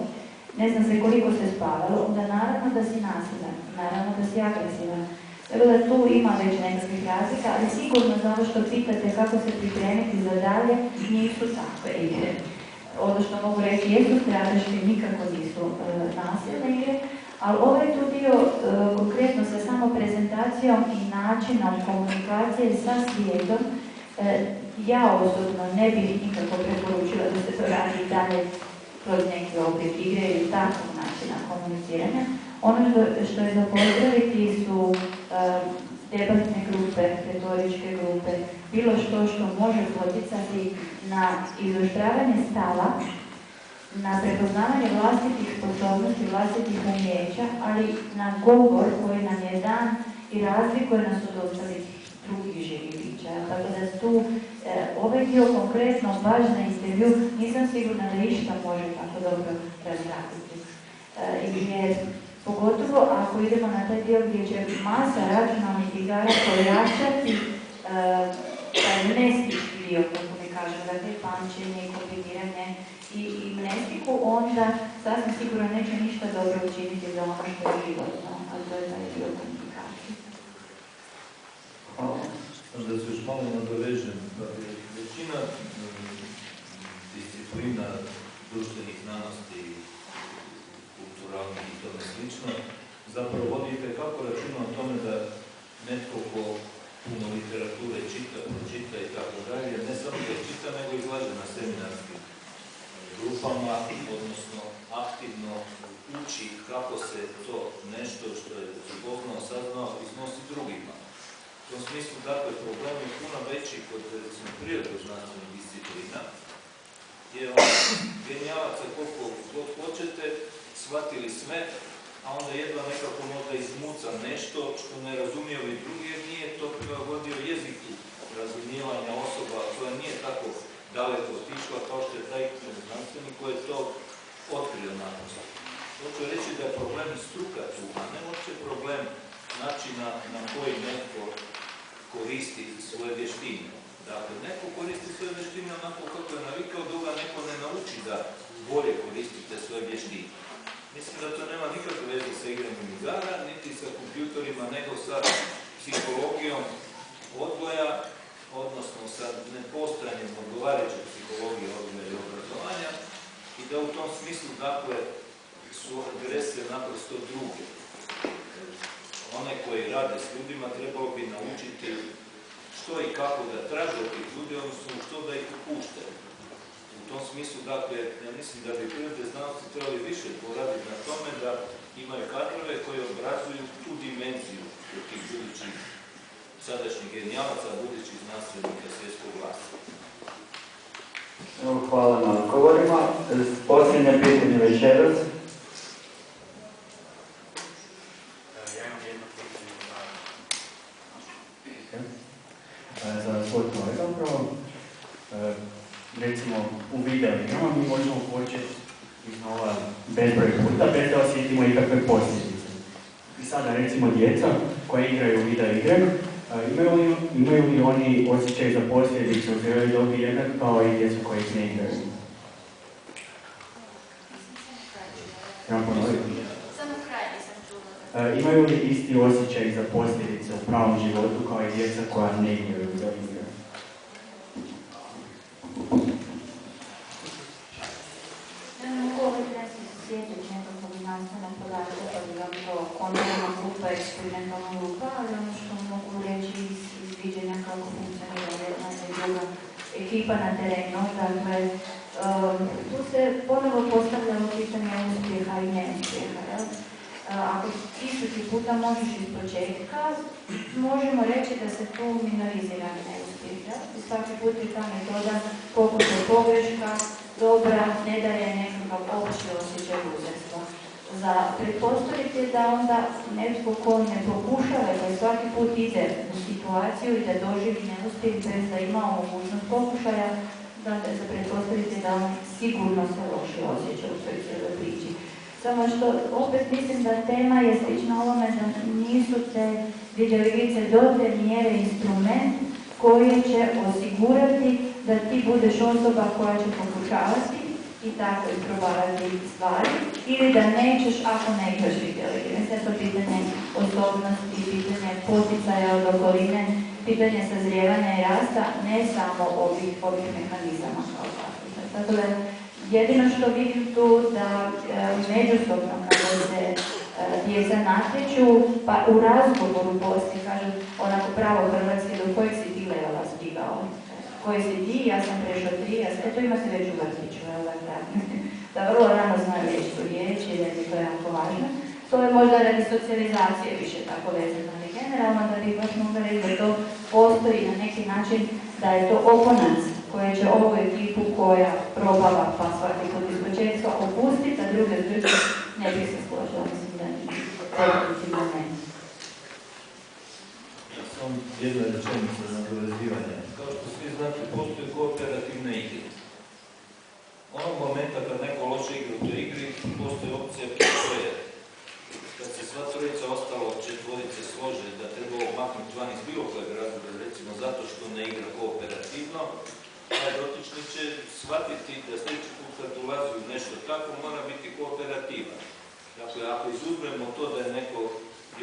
ne zna se koliko se spavalo, onda naravno da si nasilan, naravno da si agresivan. Tako da tu ima već nekakvih razlika, ali sigurno za ovo što pitate kako se pripremiti za dalje, nisu takve igre. Ono što mogu reći, jesu strateške, nikako nisu nasilne igre, ali ovaj tu dio konkretno sa samoprezentacijom i načinom komunikacije sa svijetom, ja osobno ne bih nikako preporučila da se to radi dalje kroz neki oblik igre ili takvog načina komuniciranja. Ono što je za pozdraviti su debatne grupe, retoričke grupe, bilo što može poticati na izoštravanje stava, na prepoznavanje vlastitih sposobnosti, vlastitih umjeća, ali na govor koji nam je dan i razlikuje nas od ostalih drugih živih bića. Tako da tu ovaj dio konkretno baš za intervju nisam sigurna da išta može tako dobro razraditi. Jer pogotovo ako idemo na taj dio gdje će masa računalnih igara pojačati taj mnestički dio, kako mi kažem, dakle pamćenje i kombiniranje i mnestiku, onda sasvim sigurno neće ništa dobro učiniti za ono što je životno, a to je taj dio komunikacije. Hvala. Da se još malo nadovežem, većina disciplina društvenih znanosti, kulturalnih i tome slično, zapravo vodite kako računa o tome da netko ko puno literature čita i tako dalje, ne samo da čita, nego izlaže na seminarskim grupama, odnosno aktivno uči kako se to nešto što je spoznao, saznao, iznosi drugima. U tom smislu, dakle, problem je puno veći kod, recimo, prirodno-znanstvenih disciplina, jer genijalaca koliko god hoćete, shvatili sve, a onda jedva nekako možda izmuca nešto što ne razumiju i drugi, jer nije to prilagodio jeziku razumijevanja osoba koja nije tako daleko otišla kao što je taj znanstvenik koji je to otkrio naprosto. Hoću reći da je problem struka tu, a ne uopće problem načina na koji netko koristi svoje vještine. Dakle, neko koristi svoje vještine onako kako je navikao, dok ga neko ne nauči da bolje koristite svoje vještine. Mislim da to nema nikakve veze sa igranjem igara, niti sa kompjutorima, nego sa psihologijom odgoja, odnosno sa nepostojanjem odgovarajuće psihologije odgoja i obrazovanja, i da u tom smislu, dakle, su agresije naprosto druge. One koji rade s ljudima trebalo bi naučiti što i kako da traže od tih ljudi, odnosno što da ih upuštaju. U tom smislu, dakle, ja mislim da bi prirodne znanosti trebali više poraditi na tome da imaju kadrove koji obrazuju tu dimenziju tih budućih sadašnjih genijalaca, budućih znanstvenika svjetskog glasa. Hvala na odgovorima. Posljednje pitanje večeras. Za svoj kolega zapravo. Recimo u videoigrama mi možemo početi iznova bezbroj puta bez da osjetimo ikakve posljedice. I sada recimo djeca koja igraju videoigre, imaju li oni osjećaj za posljedice u zreloj dobi jednak kao i djeca koje ih ne igraju? Imaju li isti osjećaj za posljedice u pravom životu kao i djeca koja ne igraju videoigre? Slijedeći nekakvog znanstvenog podatka, pa bi vam to kontrolna grupa, eksperimentalna grupa, ali ono što mogu reći iz viđenja kako funkcionira jedna i druga ekipa na terenu. Dakle, tu se ponovo postavljalo pitanje uspjeha i neuspjeha. Ako 1000 puta možeš iz početka, možemo reći da se tu minorizira neuspjeh. I svaki put je ta metoda pokušaj pogreška, dobra, ne daje nekakav opći osjećaj uzorstva. Za pretpostaviti je da onda netko ko ne pokušava i da svaki put ide u situaciju i da doživi neuspjeh bez da ima mogućnost pokušaja, da za pretpostaviti da on sigurno se loše osjeća u toj cijeloj priči. Samo što opet mislim da tema je slična ovome da nisu te videoigrice do te mjere instrument koji će osigurati da ti budeš osoba koja će pokušavati i tako isprobavati stvari, ili da nećeš ako ne igraš videoigre. Sve to pitanje osobnosti, pitanje poticaja od okoline, pitanje sazrijevanja i rasta, ne samo ovih mehanizama kao takvih. Tako da jedino što vidim tu da međusobno kada se djeca natječu, pa u razgovoru poslije kažu onako pravo hrvatski, do kojeg si ti levela stigao? Koji si ti, ja sam prešao 3, to imate već u vrtiću, da vrlo rano znaju reći tu riječi, da je to jako važno. To je možda radi socijalizacije više tako vezano, ali generalno da bih baš mogla reći da to postoji na neki način, da je to oponac koje će ovu ekipu koja probava pa svaki put iz početka opustiti, a druge drže, ne bih se složila, mislim da ne. Samo jedna rečenica za nadovezivanje. Kao što svi znate, postoje kooperativne igre. Onog momenta kad neko loše igra u toj igri, postoji opcija koje kad se sva trojica ostalo četvorice slože da treba maknuti van iz bilo kojeg razloga, recimo zato što ne igra kooperativno, taj dotični će shvatiti da sljedeći put kad ulazi u nešto tako mora biti kooperativan. Dakle, ako izuzmemo to da je neko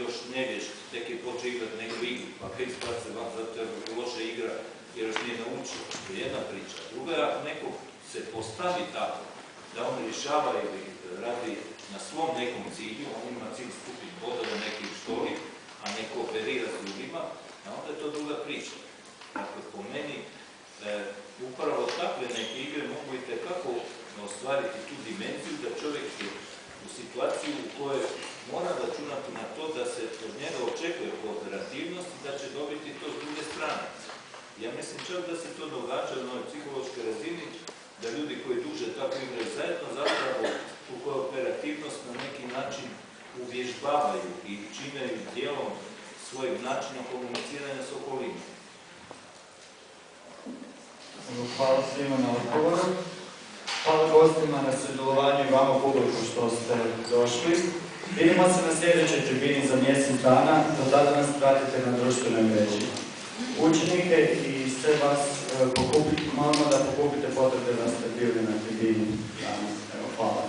još nevješt, tek je počeo igrati neku igru, pa kad ispace van zato je loša igra jer još nije naučio. To je jedna priča. Druga je ako neko se postavi tako da on rješava ili radi na svom nekom cilju, on ima cilj skupiti bodove nekim štoli, a ne kooperira s ljudima, a onda je to druga priča. Dakle, po meni, upravo takve neke igre mogu i tekako ostvariti tu dimenziju da čovjek je u situaciji u kojoj mora računati na to da se od njega očekuje kooperativnost i da će dobiti to s druge strane. Ja mislim čak da se to događa na ovoj psihološkoj razini, da ljudi koji duže tako igraju zajedno zapravo tu kooperativnost na neki način uvježbavaju i čine dijelom svojeg načina komuniciranja s okolinom. Hvala svima na odgovoru. Hvala gostima na sudjelovanju i vama publiku što ste došli. Vidimo se na sljedećoj tribini za mjesec dana, do tada nas pratite na društvenoj mreži. Učenike i sve vas molimo da pokupite potvrde da ste bili na tribini danas. Hvala.